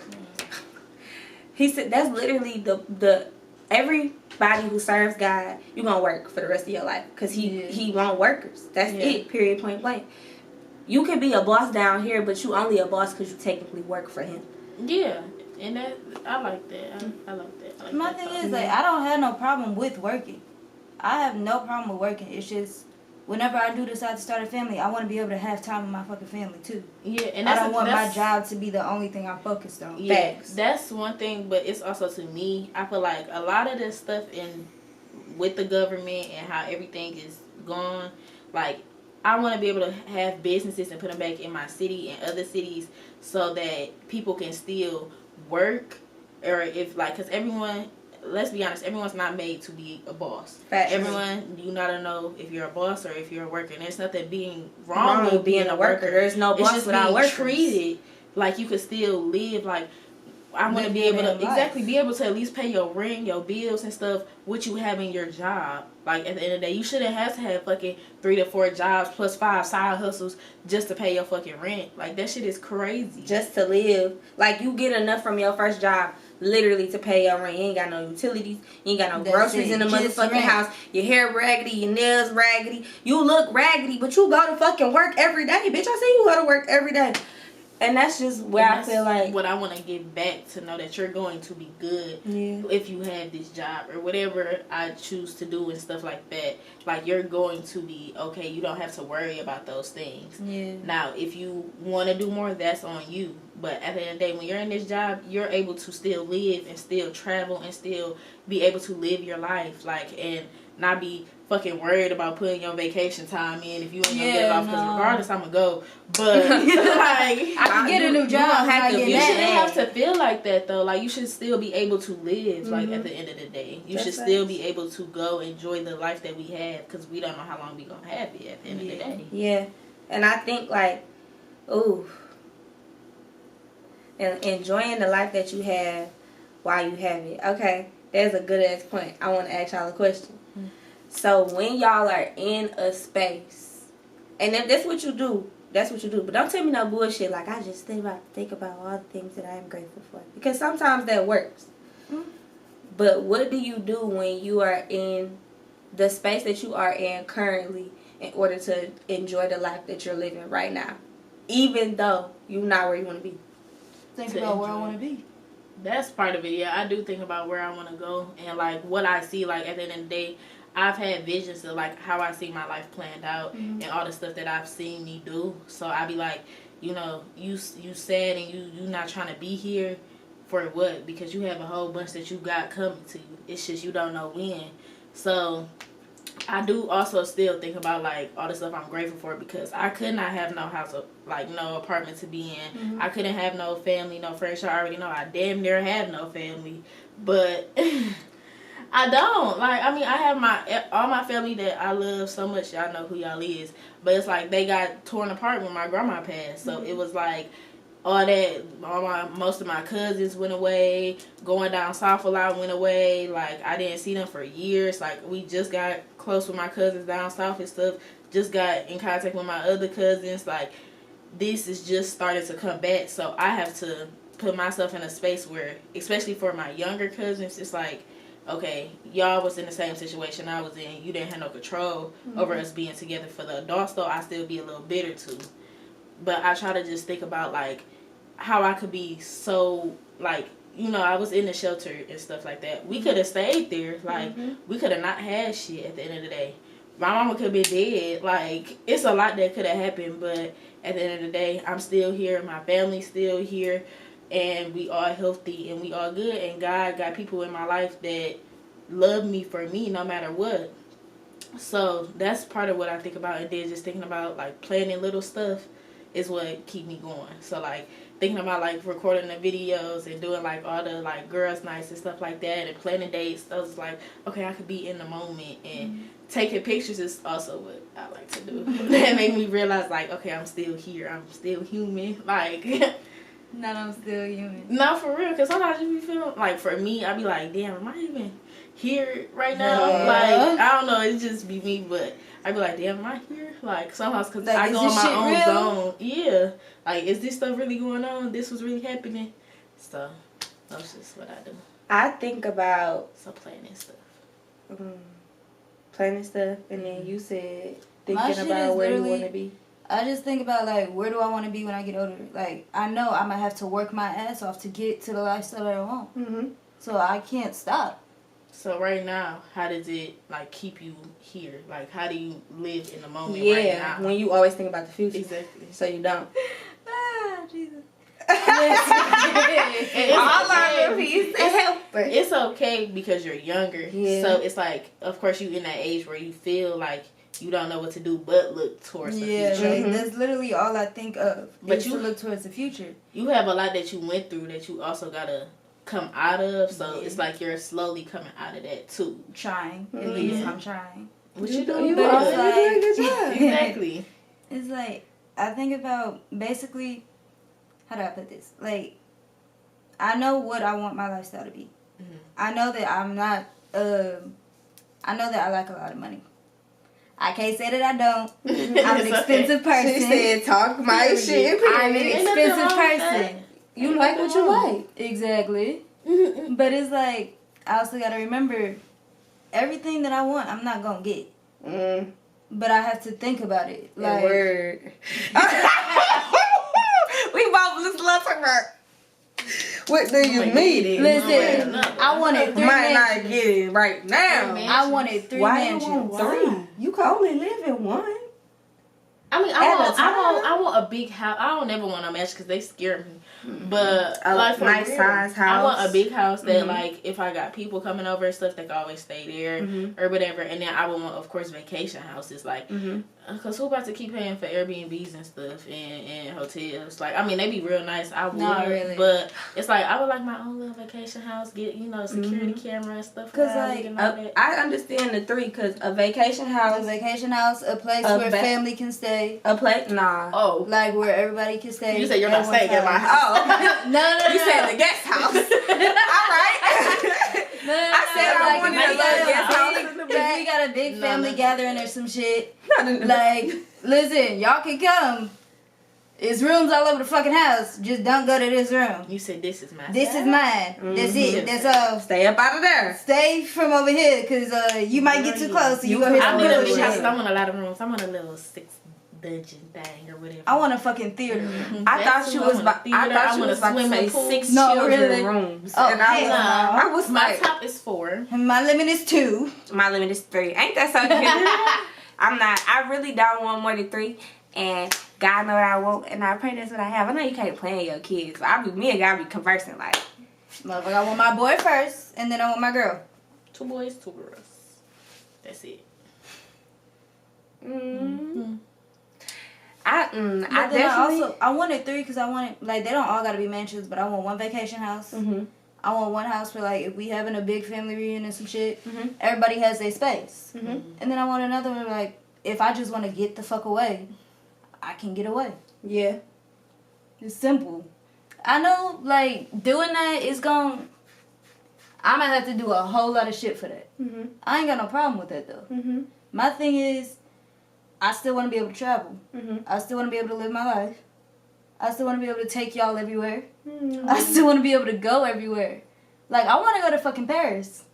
He said that's literally the everybody who serves God, you're going to work for the rest of your life. Because he want workers. That's it, period, point blank. You can be a boss down here, but you only a boss because you technically work for him. Yeah, and that I like that. I like that. My thing is, like, I don't have no problem with working. I have no problem with working. It's just, whenever I do decide to start a family, I want to be able to have time with my fucking family, too. Yeah, and I don't want my job to be the only thing I'm focused on. Yeah, that's one thing, but it's also, to me, I feel like a lot of this stuff with the government and how everything is gone, like, I want to be able to have businesses and put them back in my city and other cities so that people can still work, or if, like, because everyone, let's be honest, everyone's not made to be a boss. Everyone, you gotta know if you're a boss or if you're a worker. And there's nothing being wrong with being a worker. There's no boss without workers. It's just being treated like you could still live, like, I want to be able to be able to at least pay your rent, your bills and stuff, what you have in your job. Like, at the end of the day, you shouldn't have to have fucking 3 to 4 jobs plus 5 side hustles just to pay your fucking rent. Like, that shit is crazy. Just to live. Like, you get enough from your first job literally to pay your rent. You ain't got no utilities. You ain't got no groceries in the motherfucking house. Your hair raggedy. Your nails raggedy. You look raggedy, but you go to fucking work every day. Bitch, I see you go to work every day. And that's just where I feel like what I want to give back, to know that you're going to be good if you have this job or whatever I choose to do and stuff like that. Like, you're going to be okay. You don't have to worry about those things. Yeah. Now, if you want to do more, that's on you. But at the end of the day, when you're in this job, you're able to still live and still travel and still be able to live your life, like, and not be fucking worried about putting your vacation time in if you ain't gonna get it off, because regardless I'm gonna go, but like I can get a new job. You shouldn't have to feel like that though. Like, you should still be able to live, like, at the end of the day you should still be able to go enjoy the life that we have, because we don't know how long we gonna have it at the end of the day. And I think, like, and enjoying the life that you have while you have it. Okay, that's a good ass point. I want to ask y'all a question. So when y'all are in a space, and if that's what you do, that's what you do. But don't tell me no bullshit like, I just think about all the things that I am grateful for. Because sometimes that works. But what do you do when you are in the space that you are in currently in order to enjoy the life that you're living right now, even though you're not where you want to be? Think about where I want to be. That's part of it. Yeah, I do think about where I want to go and, like, what I see. Like, at the end of the day, I've had visions of, like, how I see my life planned out and all the stuff that I've seen me do. So I be like, you know, you sad and you not trying to be here for what? Because you have a whole bunch that you got coming to you. It's just you don't know when. So I do also still think about, like, all the stuff I'm grateful for, because I could not have no house, like, no apartment to be in. I couldn't have no family, no friends. I already know I damn near have no family. But I don't. Like, I mean, I have all my family that I love so much. Y'all know who y'all is. But it's like they got torn apart when my grandma passed. So it was like most of my cousins went away. Going down south a lot went away. Like, I didn't see them for years. Like, we just got close with my cousins down south and stuff. Just got in contact with my other cousins. Like, this is just started to come back. So I have to put myself in a space where, especially for my younger cousins, it's like, okay, y'all was in the same situation I was in. You didn't have no control over us being together. For the adults, though, I still be a little bitter, too. But I try to just think about, like, how I could be so, like, you know, I was in the shelter and stuff like that. We could have stayed there. Like, we could have not had shit at the end of the day. My mama could have been dead. Like, it's a lot that could have happened. But at the end of the day, I'm still here. My family's still here. and we all healthy and we all good, and God got people in my life that love me for me no matter what. So that's part of what I think about, and then just thinking about like planning little stuff is what keep me going. So like thinking about like recording the videos and doing like all the like girls' nights and stuff like that, and planning dates. I was like, okay, I could be in the moment, and taking pictures is also what I like to do. That made me realize like, okay, I'm still here. I'm still human. Like, Not I'm still human. not for real. Cause sometimes you be feeling like, for me, I be like, damn, am I even here right now? Yeah. Like, I don't know. It just be me, but I be like, damn, am I here? Like sometimes, cause Like, I is go this on my shit own real? zone. Yeah. Like, is this stuff really going on? This was really happening. So that's just what I do. I think about So planning stuff. planning stuff, and then you said My thinking shit about is where you literally- want to be. I just think about like, where do I want to be when I get older? Like, I know I'm gonna have to work my ass off to get to the lifestyle that I want. Mm-hmm. So I can't stop. So right now, how does it like keep you here? Like, how do you live in the moment Yeah, right now? when you always think about the future, Exactly. so you don't. Ah, Jesus. It's All I okay. know is the helper. It's okay because you're younger. Yeah. So it's like, of course, you in that age where you feel like you don't know what to do but look towards the Yeah, future. like Mhm. that's literally all I think of. But Is you- to look towards the future. You have a lot that you went through that you also gotta come out of. So Yeah. it's like you're slowly coming out of that too. Trying. At Mhm. least Yeah. I'm trying. What You you do- doing? you good. are. It's You're doing a good job. Exactly. It's like, I think about basically, how do I put this? Like, I know what I want my lifestyle to be. Mhm. I know that I'm not, I know that I like a lot of money. I can't say that I don't. I'm an It's expensive person. She said, "Talk my Period. shit." I'm an Period. Ain't nothing expensive wrong with that. person. You like what you like. Exactly. okay. But it's like, I also got to remember, everything that I want, I'm not going to get. But I have to think about it. That Like, word. We both just love talking about. What do you mean? listen, I wanted 3 Might not mansions. get it right now. Three I wanted 3 Why mansions. you want 3? You can only live in one. I mean, At a I want a big house. I don't ever want a mansion because they scare me. But A like for nice real, size I want house. a big house that Mhm. like if I got people coming over and stuff, they can always stay there Mhm. or whatever. And then I would want, of course, vacation houses like Mm-hmm. because who about to keep paying for Airbnbs and stuff and hotels? Like I mean, they be real nice. I would, Not really. but it's like I would like my own little vacation house. Get security camera and stuff. 'Cause, around like, it and all that. I understand the 3 because a vacation house, A vacation house, a place A where va- family can stay. a place. Nah. Oh, Like, where everybody can stay. you said you're not one staying at my time. house. Oh, No, you said the guest house. All right. No, I said I wanted if a we little got guest house big- in the if back. we got a big No, family no. gathering or some shit, No, no, no. like, listen, y'all can come. It's rooms all over the fucking house. Just don't go to this room. You said this is my. This is mine. That's it. Mhm. That's all. Stay up out of there. Stay from over here, cause you might get too close. So you gonna hear I some need a big bullshit. house. I want a lot of rooms. I want a little 6 dungeon thing or whatever. I want a fucking theater. I thought you was about. I thought you was about to say 6 No, children really? rooms, Oh, and I was, hell no. I was My like, top is 4. My limit is 2. my limit is 3. Ain't that so cute? I'm not. I really don't want more than 3, and God know what I want, and I pray that's what I have. I know you can't plan your kids, but me and God be conversing like. Motherfucker, I want my boy first, and then I want my girl. 2 boys, 2 girls. That's it. Mm. But I then I definitely. wanted 3 because I wanted, like, they don't all gotta be mansions, but I want 1 vacation house. Mhm. I want 1 house for, like, if we having a big family reunion and some shit, Mhm. everybody has their space. Mhm. And then I want another one, like, if I just want to get the fuck away, I can get away. Yeah. It's simple. I know, like, doing that is I'm gonna have to do a whole lot of shit for that. Mhm. I ain't got no problem with that, though. Mhm. My thing is, I still want to be able to travel. Mhm. I still want to be able to live my life. I still want to be able to take y'all everywhere. Mhm. I still want to be able to go everywhere. Like, I want to go to fucking Paris.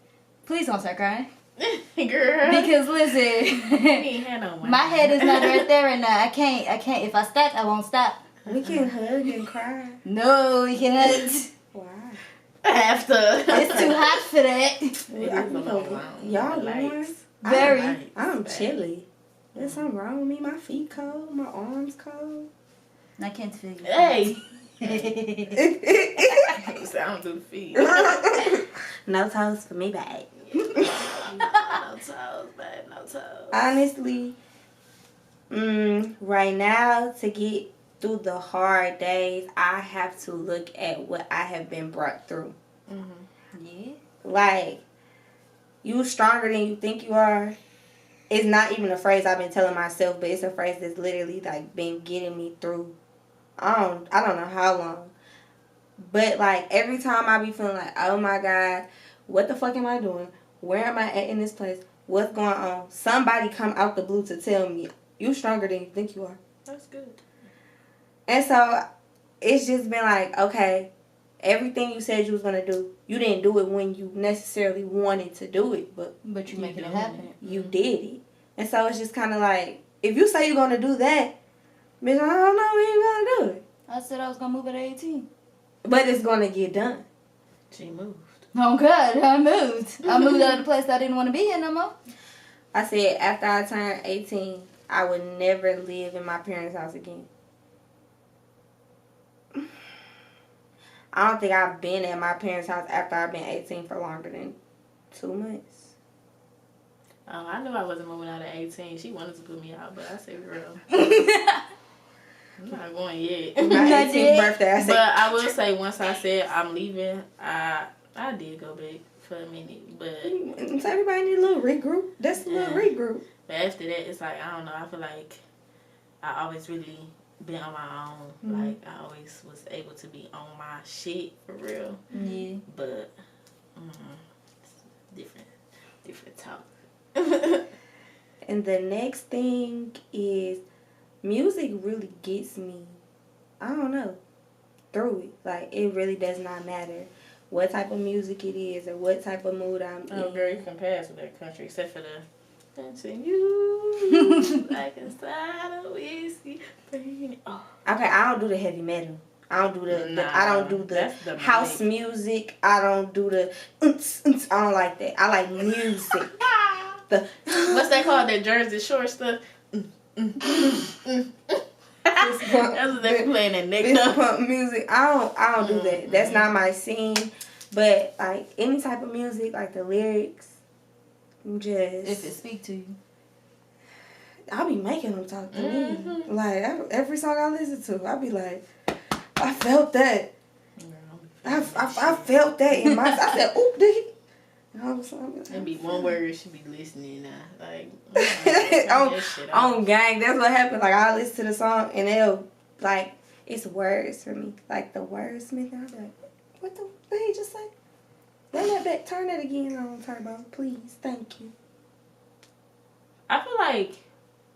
Please don't start crying. Girl. Because, You listen, ain't had no money. my head is not right there right now. I can't. If I stop, I won't stop. We can hug and cry. No, we cannot. Why? After. It's too hot for that. Y'all warm? Very. I'm chilly. There's something wrong with me. My feet cold. My arms cold. I can't feel you. Hey. I don't do the feet. No toes for me, babe. No toes, babe. No toes. Honestly, right now, to get through the hard days, I have to look at what I have been brought through. Mm-hmm. Yeah. Like, you stronger than you think you are. It's not even a phrase I've been telling myself, but it's a phrase that's literally like been getting me through. I don't know how long. But like every time I be feeling like, oh my God, what the fuck am I doing? Where am I at in this place? What's going on? Somebody come out the blue to tell me you stronger than you think you are. That's good. And so it's just been like, okay, everything you said you was gonna do, you didn't do it when you necessarily wanted to do it, but you making it happen. You did it. And so it's just kind of like, if you say you're gonna do that, bitch, I don't know when you're gonna do it. I said I was gonna move at 18. But it's gonna get done. She moved. Oh God, I moved. I moved out of the place I didn't want to be in no more. I said after I turned 18, I would never live in my parents' house again. I don't think I've been at my parents' house after I've been 18 for longer than 2 months. Oh, I knew I wasn't moving out at 18. She wanted to put me out, but I said, girl, I'm not going yet. My 18th birthday, I said. But I will say, once I said I'm leaving, I did go back for a minute. But So everybody need a little regroup. That's a little regroup. But after that, it's like, I don't know. I feel like I always really been on my own. Mm-hmm. Like, I always was able to be on my shit for real. Yeah. But, different talk. And the next thing is music really gets me, I don't know, through it. Like, it really does not matter what type of music it is or what type of mood I'm in. Oh, girl, you can pass with that country, except for the dancing you like inside a whiskey. Oh. Okay, I don't do the heavy metal. I don't do I don't do the house music. I don't do the I don't like that. I like music. What's that called? That Jersey Shore stuff? That's what they be playing that neck pump music. I don't do that. That's not my scene. But like any type of music, like the lyrics, just if it speak to you, I'll be making them talk to me. Like every song I listen to, I'll be like, I felt that. I felt that in my. I said, "Oop, did he?" It'd be one word she be listening now. Like, on gang, that's what happened. Like, I listen to the song and it'll, like, it's words for me. Like, the wordsmith, I'll be like, what did he just say? Run that back, turn that again on Turbo, please, thank you. I feel like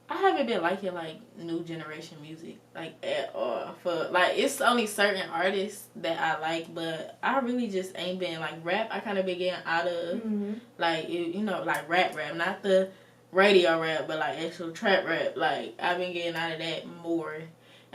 I haven't been liking, like, new generation music, like, at all. For, like, it's only certain artists that I like, but I really just ain't been, like, rap. I kind of been getting out of, like, like, rap, not the radio rap, but, like, actual trap rap. Like, I've been getting out of that more.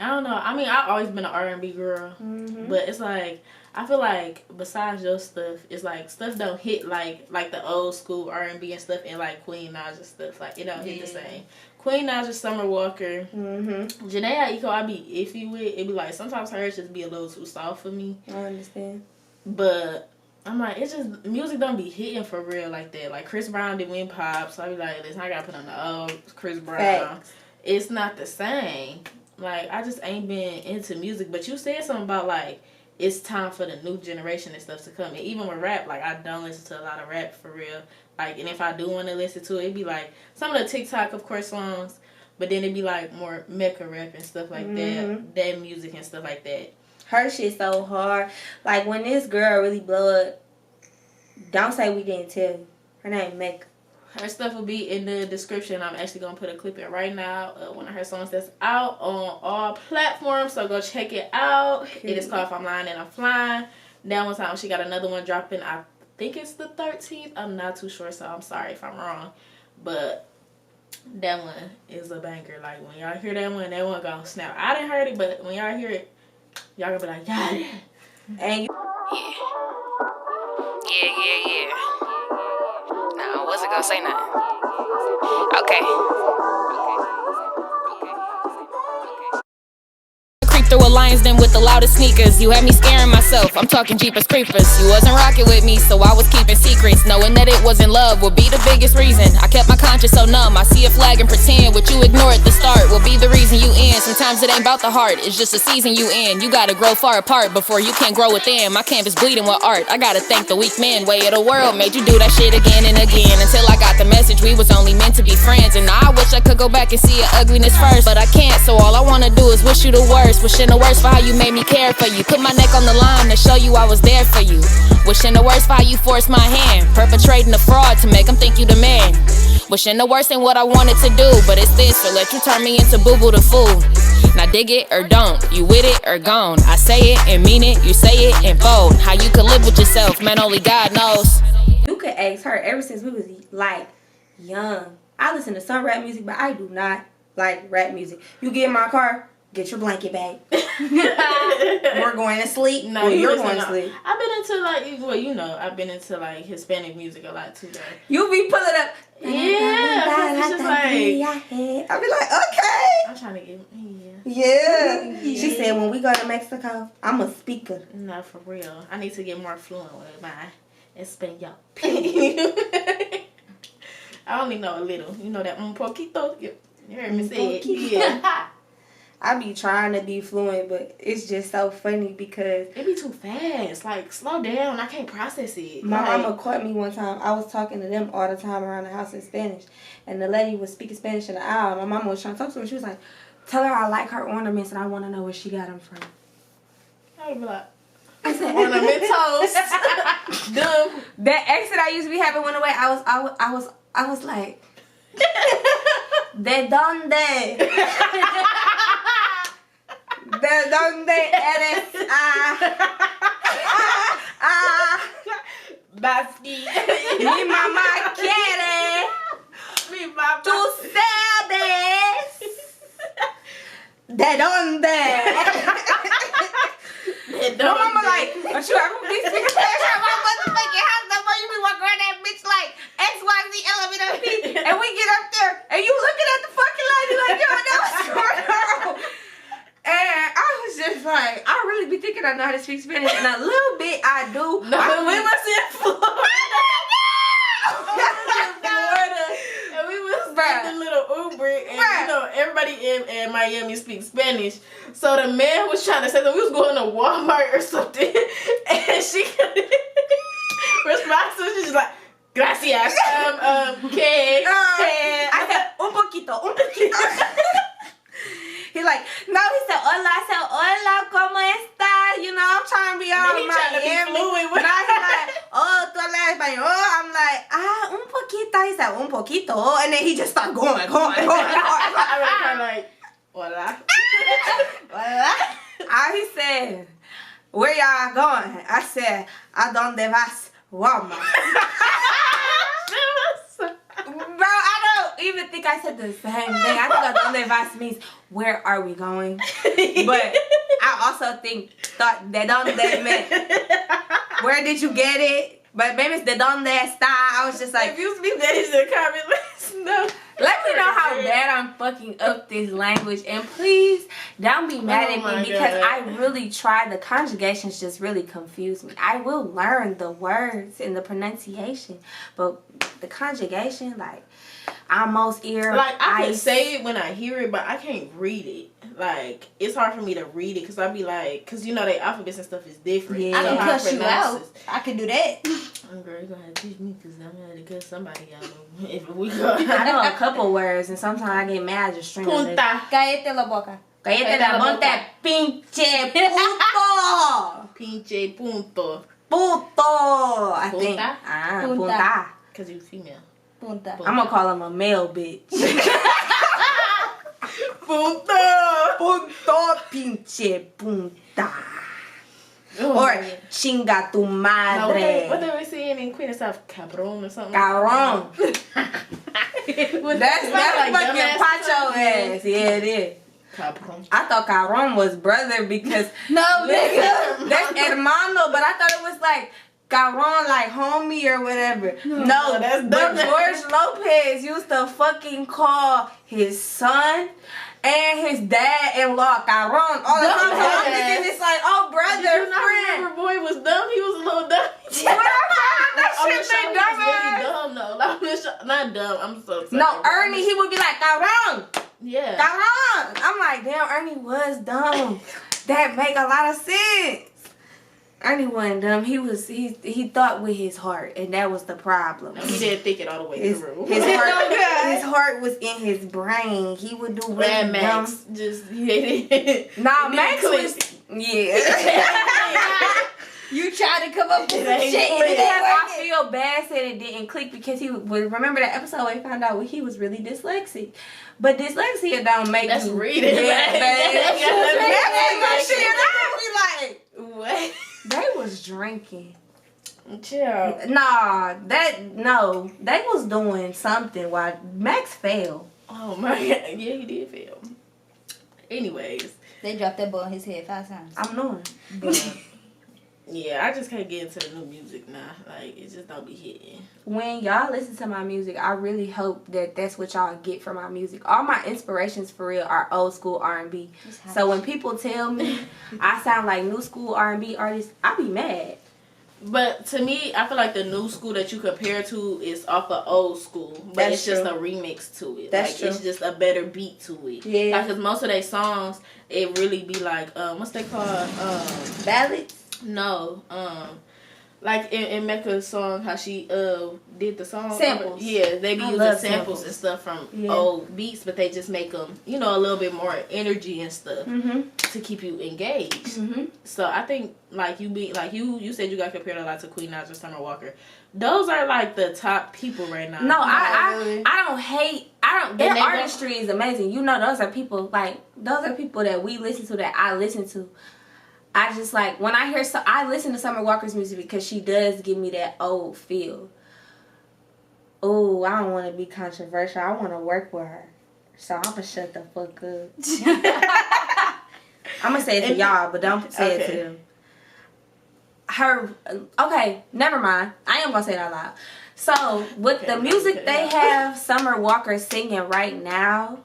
I don't know. I mean, I've always been an R&B girl, but it's, like, I feel like besides your stuff, it's, like, stuff don't hit, like the old school R&B and stuff, and, like, Queen Naija and stuff. Like, it don't hit the same. Queen Naija, Summer Walker, Janae Aiko, I be iffy with. It be like sometimes hers just be a little too soft for me. I understand. But I'm like, it's just music don't be hitting for real like that. Like Chris Brown did win pop, so I be like, listen, I gotta put on the old Chris Brown. Facts. It's not the same. Like I just ain't been into music. But you said something about like it's time for the new generation and stuff to come. And even with rap, like I don't listen to a lot of rap for real. Like, and if I do want to listen to it, it'd be like some of the TikTok, of course, songs, but then it'd be like more Mecca rap and stuff like that music and stuff like that. Her shit so hard. Like, when this girl really blow up, don't say we didn't tell you. Her name Mecca. Her stuff will be in the description. I'm actually going to put a clip in right now of one of her songs that's out on all platforms, so go check it out. Okay. It is called If I'm Lying and I'm Flying. That one time she got another one dropping, I think it's the 13th. I'm not too sure, so I'm sorry if I'm wrong. But that one is a banger. Like, when y'all hear that one gonna snap. I didn't hear it, but when y'all hear it, y'all gonna be like, got it. And you... Yeah. No, I wasn't gonna say nothing. Okay. through a lion's den with the loudest sneakers. You had me scaring myself, I'm talking Jeepers Creepers. You wasn't rocking with me, so I was keeping secrets. Knowing that it wasn't love would be the biggest reason. I kept my conscience so numb, I see a flag and pretend what you ignore at the start will be the reason you end. Sometimes it ain't about the heart, it's just a season you in. You gotta grow far apart before you can grow within. My canvas bleeding with art, I gotta thank the weak men. Way of the world made you do that shit again and again. Until I got the message we was only meant to be friends. And I wish I could go back and see your ugliness first, but I can't, so all I wanna do is wish you the worst. Wishing the worst for how you made me care for you. Put my neck on the line to show you I was there for you. Wishing the worst for how you forced my hand. Perpetrating a fraud to make them think you the man. Wishing the worst ain't what I wanted to do, but it's this, so let you turn me into boo-boo the fool. Now dig it or don't, you with it or gone. I say it and mean it, you say it and fold. How you could live with yourself, man, only God knows. You could ask her ever since we was like young. I listen to some rap music, but I do not like rap music. You get in my car, get your blanket back. We're going to sleep. No, well, you're going to sleep. I've been into like, well, you know, I've been into like Hispanic music a lot too, though. You be pulling up. Yeah, it's just like, I be like, okay. I'm trying to get, Yeah. She said when we go to Mexico, I'm a speaker. No, for real. I need to get more fluent with my Espanol. I only know a little. You know that un poquito? You heard me say it. Yeah. I be trying to be fluent, but it's just so funny because it be too fast. Like, slow down. I can't process it. My like, mama caught me one time. I was talking to them all the time around the house in Spanish, and the lady was speaking Spanish in the aisle. My mama was trying to talk to her. She was like, tell her I like her ornaments and I want to know where she got them from. I would be like, ornamentos. Dumb. That accent I used to be having went away. I was like, ¿de dónde? ¿De dónde eres? Basqui. Mi mamá quiere. Mi mamá. Tú sabes. ¿De dónde? My mama like, don't you ever be speaking Spanish at my motherfucking house? No more you be walking around that bitch like XYZ elevator P, and we get up there and you looking at the fucking lady like, yo, that was going on. And I was just like, I really be thinking I know how to speak Spanish, and a little bit I do. No, we was in Florida. And we was in the little Uber, and you know everybody in Miami speaks Spanish. So the man was trying to say that we was going to Walmart or something, and she responds to it, she's just like, gracias, que, I said, un poquito. He's like, no, he said, hola. I said, hola, ¿cómo estás? You know, I'm trying to be all Miami. Now he's like, oh, tú hablas español. I'm like, un poquito. He said, un poquito. And then he just started going. I was kind of like, hola. Hola. He said, where y'all going? I said, ¿a dónde vas? Walmart. Bro, I don't even think I said the same thing. I think a donde vas means where are we going? But I also thought de donde meant where did you get it? But maybe it's de donde está. I was just like, if you speak that in the comment, let me know how bad I'm fucking up this language, and please don't be mad at me because I really try. The conjugations just really confuse me. I will learn the words and the pronunciation, but the conjugation, like, almost ear. Like, I can say it when I hear it, but I can't read it. Like, it's hard for me to read it because I be like, because you know, their alphabets and stuff is different. Yeah. I can cuss you out. I can do that. Girl, you're going to have to teach me because I'm going to cuss somebody out if we go. I know a couple words, and sometimes I get mad just string Punta. Cállate la boca. Cállate la boca, pinche puto. Pinche punto. Puto. I think. Punta? Punta. Because you're female. Punta. I'm going to call him a male bitch. Punto. Punto, pinche punta. Or chinga tu madre. No, what they were saying in Queen of South? Cabron or something? Cabron. That's like fucking Pacho ass. Yeah, it is. Cabron. I thought Cabron was brother because No, nigga. that's hermano, but I thought it was like Cabron, like homie or whatever. No, that's but dumb. George Lopez used to fucking call his son and his dad-in-law, Caron. All the time, so I'm thinking it's like, oh, brother, Did you not friend. remember Boy was dumb? He was a little dumb. That On the shit show, made he was really dumb. dumb though. Like, on the show, not dumb. I'm so sorry. No, Ernie, he would be like, Caron. Yeah. Caron. I'm like, damn, Ernie was dumb. That make a lot of sense. Ernie wasn't dumb. He thought with his heart, and that was the problem. He didn't think it all the way through. His heart was in his brain. He would do really Mad Max dumb. just he Nah, It Max didn't was click. yeah. You tried to come up with some ain't shit and click. it Because ain't I working. feel bad said it didn't click because he would remember that episode where he found out he was really dyslexic. But dyslexia don't make That's you reading. Yeah, That's baby. That's be like, What? they was drinking. Chill. Nah, they was doing something while Max failed. Oh my god. Yeah, he did fail. Anyways. They dropped that ball on his head 5 times. I'm knowing. Yeah, I just can't get into the new music now. Like, it just don't be hitting. When y'all listen to my music, I really hope that that's what y'all get from my music. All my inspirations for real are old school R&B. So when people tell me I sound like new school R&B artists, I be mad. But to me, I feel like the new school that you compare to is off of old school. But That's it's just true. a remix to it. That's like, true. It's just a better beat to it. Yeah. Like, because most of their songs, it really be like, what's they called? Ballads? No, like in Mecca's song, how she did the song Samples. Yeah, they be I using love samples samples. and stuff from Yeah. old beats, but they just make them, a little bit more energy and stuff Mm-hmm. to keep you engaged. Mm-hmm. So I think you said you got compared a lot to Queen Naija, Summer Walker. Those are like the top people right now. No, Really? I don't hate. Their they artistry is amazing. Those are people that we listen to, that I listen to. I just like when I hear I listen to Summer Walker's music because she does give me that old feel. Oh, I don't want to be controversial. I want to work with her, so I'm gonna shut the fuck up. I'm gonna say it to y'all, but don't say it to them. Okay, never mind. I am gonna say it out loud. So with the music they have Summer Walker singing right now,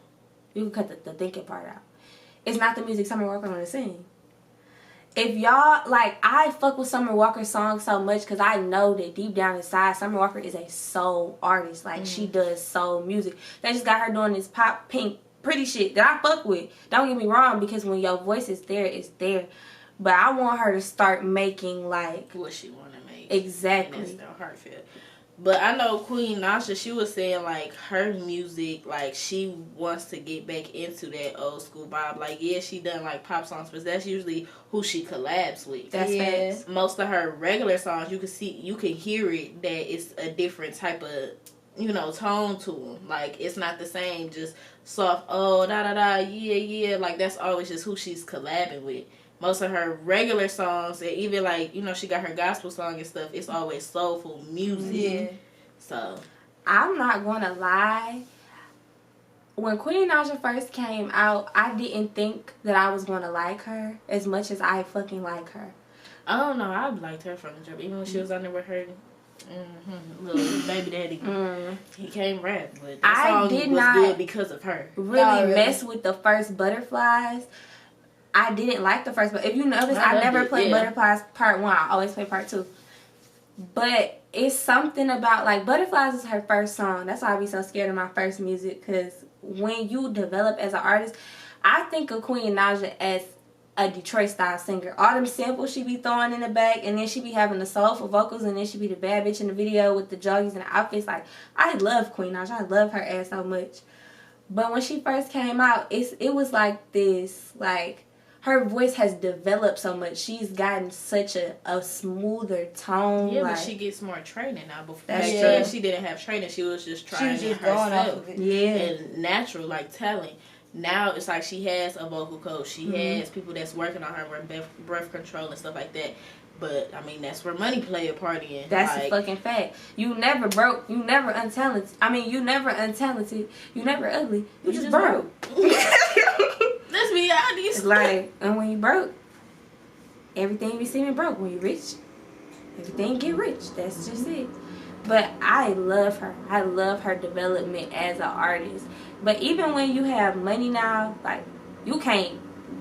you can cut the thinking part out. It's not the music Summer Walker gonna sing. If y'all, like, I fuck with Summer Walker's songs so much because I know that deep down inside, Summer Walker is a soul artist. Like, she does soul music. They just got her doing this pop, pink, pretty shit that I fuck with. Don't get me wrong, because when your voice is there, it's there. But I want her to start making, like... what she want to make. Exactly. And that's their heartfelt. But I know Queen Naija, she was saying, like, her music, like, she wants to get back into that old school vibe. Like, yeah, she done, like, pop songs, but that's usually who she collabs with. That's facts. Most of her regular songs, you can hear it, that it's a different type of, tone to them. Like, it's not the same, just soft, oh, da-da-da, yeah, like, that's always just who she's collabing with. Most of her regular songs, and even like, she got her gospel song and stuff, it's always soulful music. Yeah. So, I'm not gonna lie. When Queen Naija first came out, I didn't think that I was gonna like her as much as I fucking like her. I don't know, I liked her from the jump. Even when she was on there with her little baby daddy. He came rap, but that song was good because of her. Really mess with the first Butterflies. I didn't like the first, but if you notice, I never played Butterflies Part 1. I always play Part 2. But it's something about, like, Butterflies is her first song. That's why I be so scared of my first music, because when you develop as an artist, I think of Queen Naija as a Detroit-style singer. All them samples she be throwing in the back, and then she be having the soulful vocals, and then she be the bad bitch in the video with the joggies and the outfits. Like, I love Queen Naija. I love her ass so much. But when she first came out, it was like this, like... her voice has developed so much. She's gotten such a smoother tone. Yeah, like, but she gets more training now. Before That's then, true. she didn't have training. She was just trying She was just herself. going off of it. Yeah. And natural, like talent. Now it's like she has a vocal coach. She has people that's working on her with breath control and stuff like that. But, I mean, that's where money play a part in. That's like, a fucking fact. You never broke. You never untalented. I mean, you never untalented. You never ugly. You just broke. Let's be honest. It's like, and when you broke, everything be seeming broke. When you rich, everything get rich. That's just it. But I love her. I love her development as an artist. But even when you have money now, like, you can't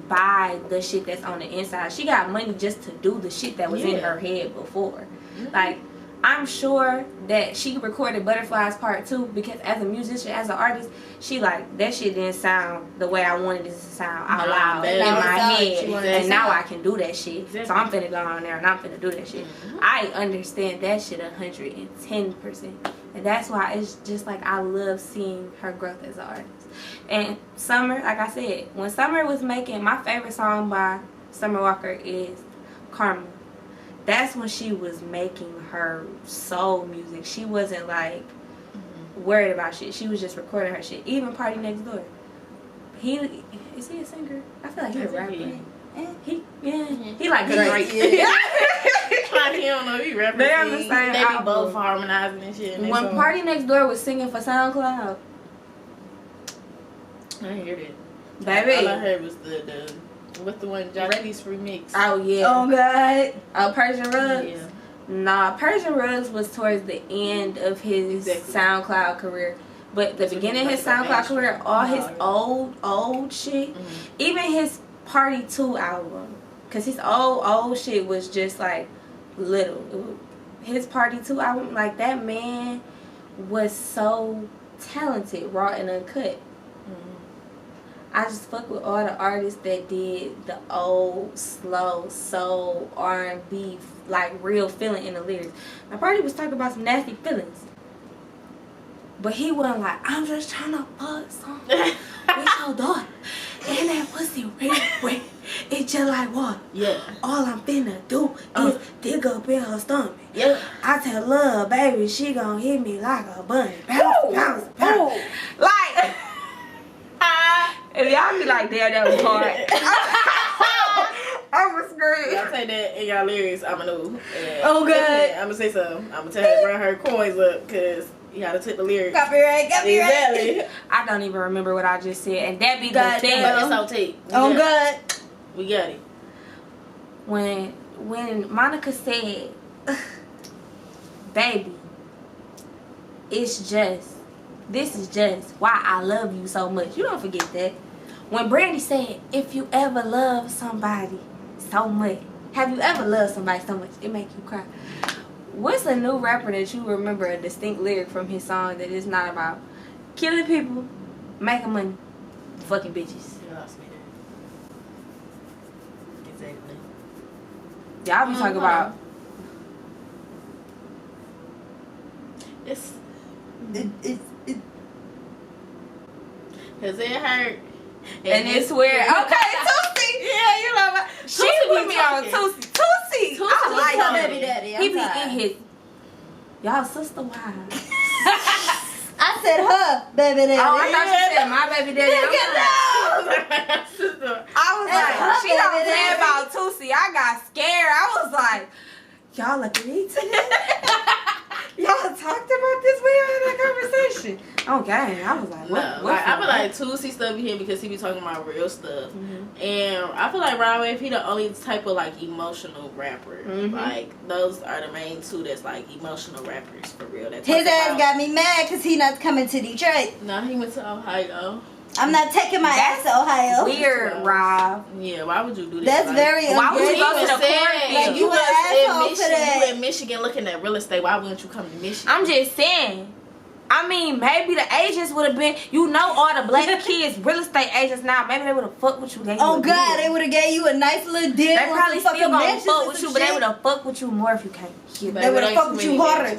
buy the shit that's on the inside. She got money just to do the shit that was in her head before. Like, I'm sure that she recorded Butterflies Part 2 because as a musician, as an artist, she like, that shit didn't sound the way I wanted it to sound out loud in my head. And now I can do that shit. Exactly. So I'm finna go on there and I'm finna do that shit. I understand that shit 110%. And that's why it's just like I love seeing her growth as an artist. And Summer, like I said, when Summer was making, my favorite song by Summer Walker is Karma. That's when she was making her soul music. She wasn't like worried about shit. She was just recording her shit. Even Party Next Door. Is he a singer? I feel like he's a rapper. He like Drake. Like he don't know he rapping. They on the same They be album. both harmonizing and shit. When Party Next Door was singing for SoundCloud, I didn't hear that. baby. All I heard was the what's the one Jacquees remix. Oh yeah. Oh God. Persian Rugs. Yeah. Nah, Persian Rugs was towards the end of his SoundCloud career. But the beginning of his SoundCloud career, all his old shit, even his Party 2 album, because his old shit was just like little. His Party 2 album, like that man was so talented, raw and uncut. I just fuck with all the artists that did the old, slow, soul, R&B, like real feeling in the lyrics. Now, Party was talking about some nasty feelings. But he wasn't like, I'm just trying to fuck something with your daughter. And that pussy real wet. It's just like water. Yeah. All I'm finna do is dig up in her stomach. Yeah. I tell love, baby, she gon' hit me like a bunny. Bounce, bounce, bounce. Like... And y'all be like, damn, that was hard. I was screaming. Y'all say that in y'all lyrics, I'ma know. Oh, good. I'ma say something. I'ma tell her to run her coins up, because you gotta take the lyrics. Copyright. Exactly. I don't even remember what I just said. And that be the God thing. But it's on tape. Oh God. We got it. When Monica said, baby, this is just why I love you so much. You don't forget that. When Brandy said, if you ever love somebody so much, have you ever loved somebody so much, it make you cry. What's a new rapper that you remember a distinct lyric from his song that is not about killing people, making money, fucking bitches? You lost me there. Exactly. Y'all be talking about... It's Cause it hurt. And it's weird. Okay, Tootsie. Yeah, you know what? She put me on Tootsie. Tootsie. I like Tell him. baby daddy. He be in his... Y'all sister wives. I said her baby daddy. Oh, I thought you said my baby daddy. I was That's like, her she don't baby play daddy. about Tootsie. I got scared. I was like, y'all look at me today. Y'all talked about this. We had that conversation. Okay. I was like, what? Like, I feel like Tootsie stuff be here because he be talking about real stuff. And I feel like Rod Wave, he the only type of like emotional rapper. Like those are the main two that's like emotional rappers for real. That His ass got me mad because he not coming to Detroit. No, he went to Ohio. I'm not taking my ass to Ohio. Weird, Rob. Yeah, why would you do that? That's like, very why would you go to the like, cornfield? you You an asshole was for that. you in Michigan looking at real estate. Why wouldn't you come to Michigan? I'm just saying. I mean, maybe the agents would have been, you know, all the black kids, real estate agents now, maybe they would have fucked with you. Oh God, they would have gave you a nice little deal. They probably some still fucking gonna mansions fuck and with some you, but they shit. would have fucked with you more if you came here. They would've fucked with you harder.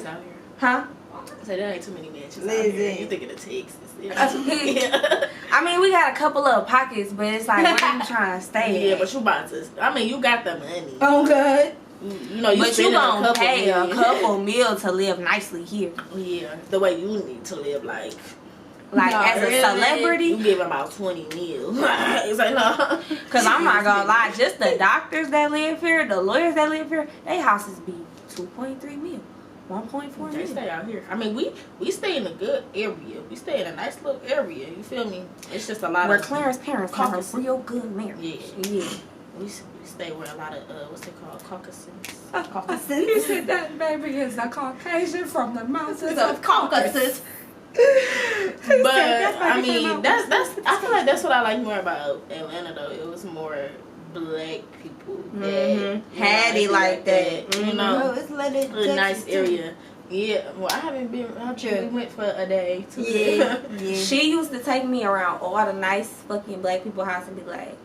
Huh? I said there ain't too many mansions out Listen. here. You thinking of Texas? Yeah. I mean, we got a couple of pockets, but it's like, where are you trying to stay Yeah, at? but you about to. I mean, you got the money. Oh God. You know, you But you spending gonna pay a million. couple mil to live nicely here. Yeah, the way you need to live, like Like, no, as a really, celebrity. you give about 20 mil. It's like no. Because I'm not gonna lie, just the doctors that live here, the lawyers that live here, they houses be 2.3 mil, 1.4 They mil. stay out here. I mean, we stay in a good area. We stay in a nice little area. You feel me? It's just a lot Where of Clarence's parents have a real good marriage. Yeah. We stay where a lot of what's it called, Caucasus. You said that baby is a Caucasian from the mountains of Caucasus. But I mean, that's I feel like that's what I like more about Atlanta though. It was more black people that had it like that. You know, No, it's like a nice area. Yeah, well, I haven't been. We went for a day. Yeah. She used to take me around all the nice fucking black people house and be like,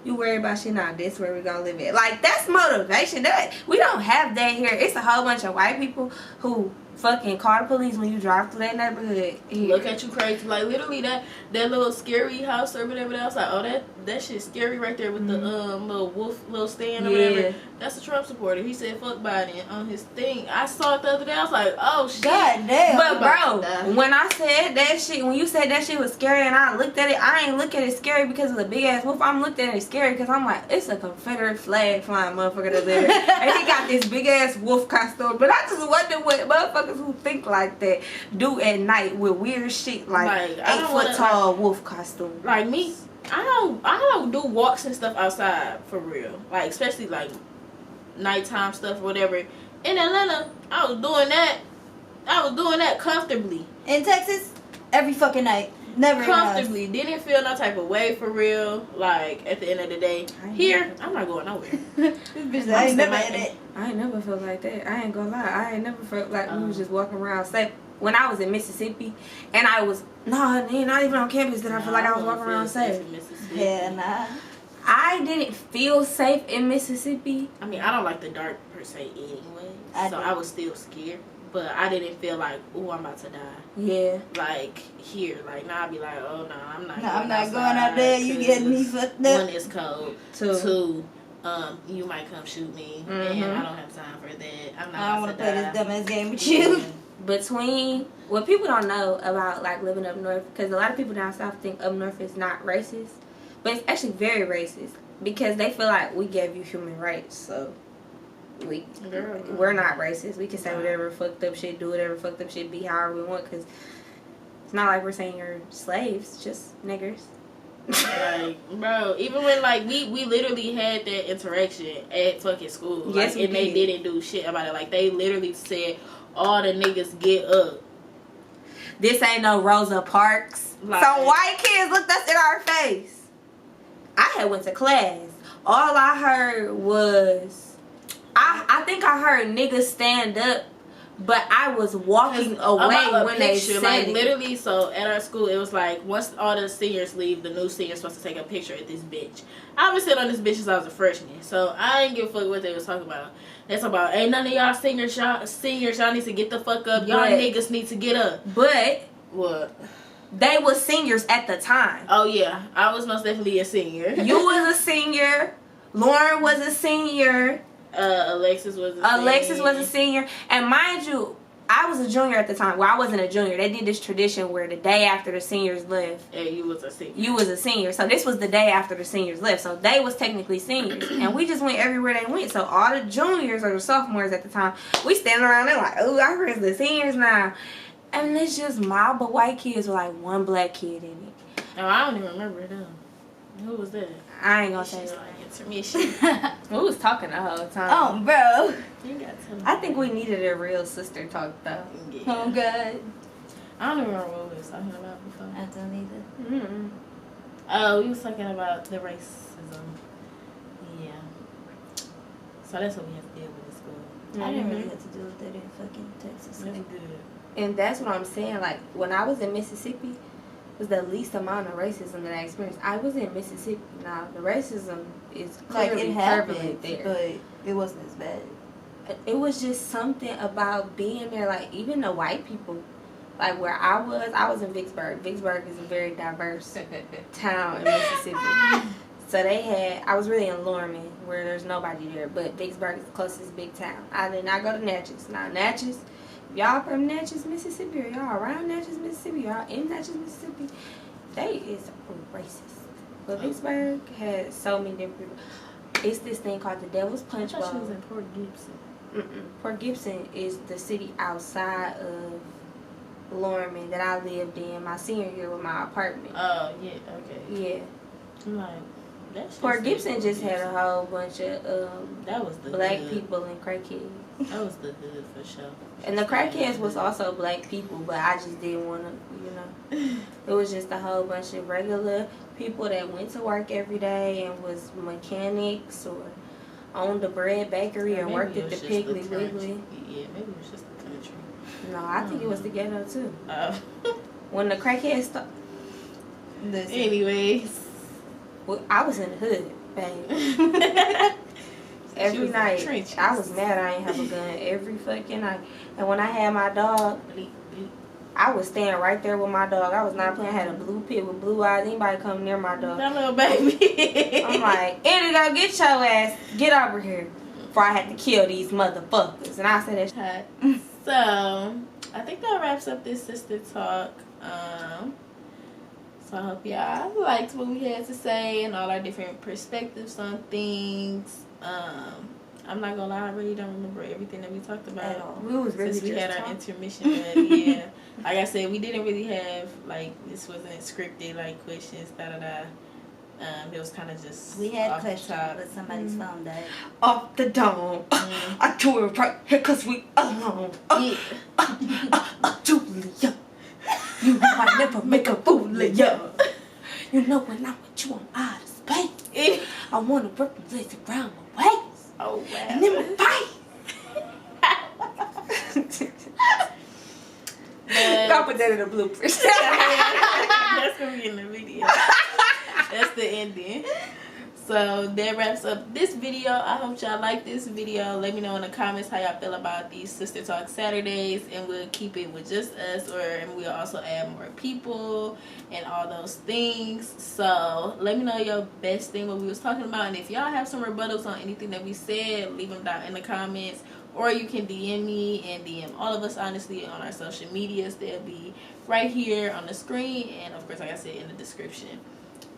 "You worry about shit now? This where we gonna live at." Like that's motivation. That we don't have that here. It's a whole bunch of white people who fucking call the police when you drive through that neighborhood. Here. Look at you crazy. Like literally that little scary house or whatever else. Like that shit's scary right there with the little wolf little stand or whatever. That's a Trump supporter. He said fuck Biden on his thing. I saw it the other day. I was like, oh shit. God damn. But bro, when I said that shit, when you said that shit was scary and I looked at it, I ain't look at it scary because of the big ass wolf. I'm looking at it scary because I'm like, it's a Confederate flag flying motherfucker that's there. And he got this big ass wolf costume. But I just wonder what motherfuckers who think like that do at night with weird shit like 8 foot tall wolf costume. Like me, I don't do walks and stuff outside for real. Like especially like nighttime stuff or whatever. In Atlanta, I was doing that comfortably. In Texas, every fucking night. Never comfortably. Didn't feel no type of way for real. Like at the end of the day, here I'm not going nowhere. I ain't never in it. I ain't never felt like that. I ain't gonna lie. I ain't never felt like we was just walking around safe. When I was in Mississippi, and I was not even on campus, did I feel like I was walking around safe? Yeah, nah. I didn't feel safe in Mississippi. I mean, I don't like the dark per se anyway, so I was still scared. But I didn't feel like, oh, I'm about to die. Yeah. Like here, like now I'd be like, oh no, I'm not. No, I'm not going out there. You getting me fucked up. One, it's cold. Two, you might come shoot me, and I don't have time for that. I'm not. I don't want to play this dumbass game with you. Between what people don't know about like living up north, because a lot of people down south think up north is not racist, but it's actually very racist because they feel like we gave you human rights, so we're not racist. We can say whatever fucked up shit, do whatever fucked up shit, be however we want, because it's not like we're saying you're slaves, just niggers. Like, bro, even when like we literally had that interaction at fucking school, yes, like, and they didn't do shit about it. Like they literally said, all the niggas get up. This ain't no Rosa Parks. Like, some white kids looked us in our face. I had went to class. All I heard was, I think I heard niggas stand up, but I was walking away when they said like, it. Literally, so at our school, it was like, once all the seniors leave, the new senior's supposed to take a picture at this bench. I've been sitting on this bench since I was a freshman, so I ain't give a fuck what they was talking about. That's about, ain't none of y'all seniors, y'all need to get the fuck up. Y'all niggas need to get up. But what? They were seniors at the time. Oh yeah, I was most definitely a senior. You was a senior. Lauren was a senior. Alexis was a senior. And mind you, I was a junior at the time. Well, I wasn't a junior. They did this tradition where the day after the seniors left. Yeah, you was a senior. You was a senior. So this was the day after the seniors left. So they was technically seniors. And we just went everywhere they went. So all the juniors or the sophomores at the time, we standing around there like, oh, I heard the seniors now. And it's just mob of white kids with like one black kid in it. Oh, I don't even remember them. Who was that? I ain't gonna say that. Like intermission. We was talking the whole time. Oh, bro. You got to. I think we needed a real sister talk though. Yeah. Oh, God. I don't even remember what we was talking about before. I don't either. Mm-mm. Oh, we was talking about the racism. Yeah. So that's what we have to deal with at school. I didn't really have to deal with that in fucking Texas. That's good. And that's what I'm saying. Like when I was in Mississippi, was the least amount of racism that I experienced. I was in Mississippi. Now the racism is clearly prevalent there, but it wasn't as bad. It was just something about being there. Like even the white people, like where I was in Vicksburg. Vicksburg is a very diverse town in Mississippi. So they had, I was really in Lorman where there's nobody there, but Vicksburg is the closest big town. I did not go to Natchez. Now Natchez, y'all from Natchez, Mississippi, or y'all around Natchez, Mississippi, y'all in Natchez, Mississippi, they is racist. But Vicksburg has so many different people. It's this thing called the Devil's Punch Bowl. I thought she was in Port Gibson. Port Gibson is the city outside of Lorman that I lived in my senior year with my apartment. Oh, yeah, okay. Yeah. I'm like, Port Gibson just had a whole bunch of that was the black hood. people and crackheads. That was the hood for sure. And the crackheads was also black people, but I just didn't want to, It was just a whole bunch of regular people that went to work every day and was mechanics or owned a bread bakery or worked at the Piggly Wiggly. Yeah, maybe it was just the country. No, I think it was the ghetto too. Oh. When the crackheads Anyways. Well, I was in the hood, babe. Every night, trenches. I was mad I ain't have a gun every fucking night. And when I had my dog, I was staying right there with my dog. I was not playing. I had a blue pit with blue eyes. Anybody come near my dog, That little baby. I'm like, Indigo, get your ass, get over here. Before I had to kill these motherfuckers. And I said that shit. So, I think that wraps up this sister talk. So I hope y'all liked what we had to say and all our different perspectives on things. I'm not gonna lie, I really don't remember everything that we talked about. We was really since we just had our talking. intermission, but yeah, like I said, we didn't really have this wasn't scripted questions, it was kind of just We had off the questions, top. but somebody's phone died. Off the dome. I do it right here because we alone. Julia. You know I never make a fool of you. You know when I'm with you, I'm out of space. I want to work the legs around my waist. Oh wow. And then my fight. I'll put that in the bloopers. That's gonna be in the video. That's the ending. So that wraps up this video. I hope y'all like this video. Let me know in the comments how y'all feel about these Sister Talk Saturdays, and we'll keep it with just us, and we'll also add more people and all those things. So let me know your best thing what we was talking about, and if y'all have some rebuttals on anything that we said, leave them down in the comments, or you can DM me and DM all of us honestly on our social medias. They'll be right here on the screen, and of course, like I said, in the description.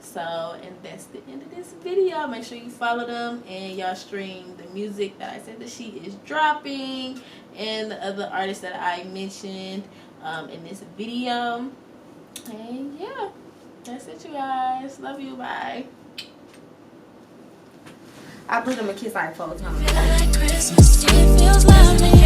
So, and that's the end of this video. Make sure you follow them and y'all stream the music that I said that she is dropping and the other artists that I mentioned in this video. And yeah, that's it, you guys. Love you. Bye. I blew them a kiss like 4 times. Like Christmas, it feels lovely.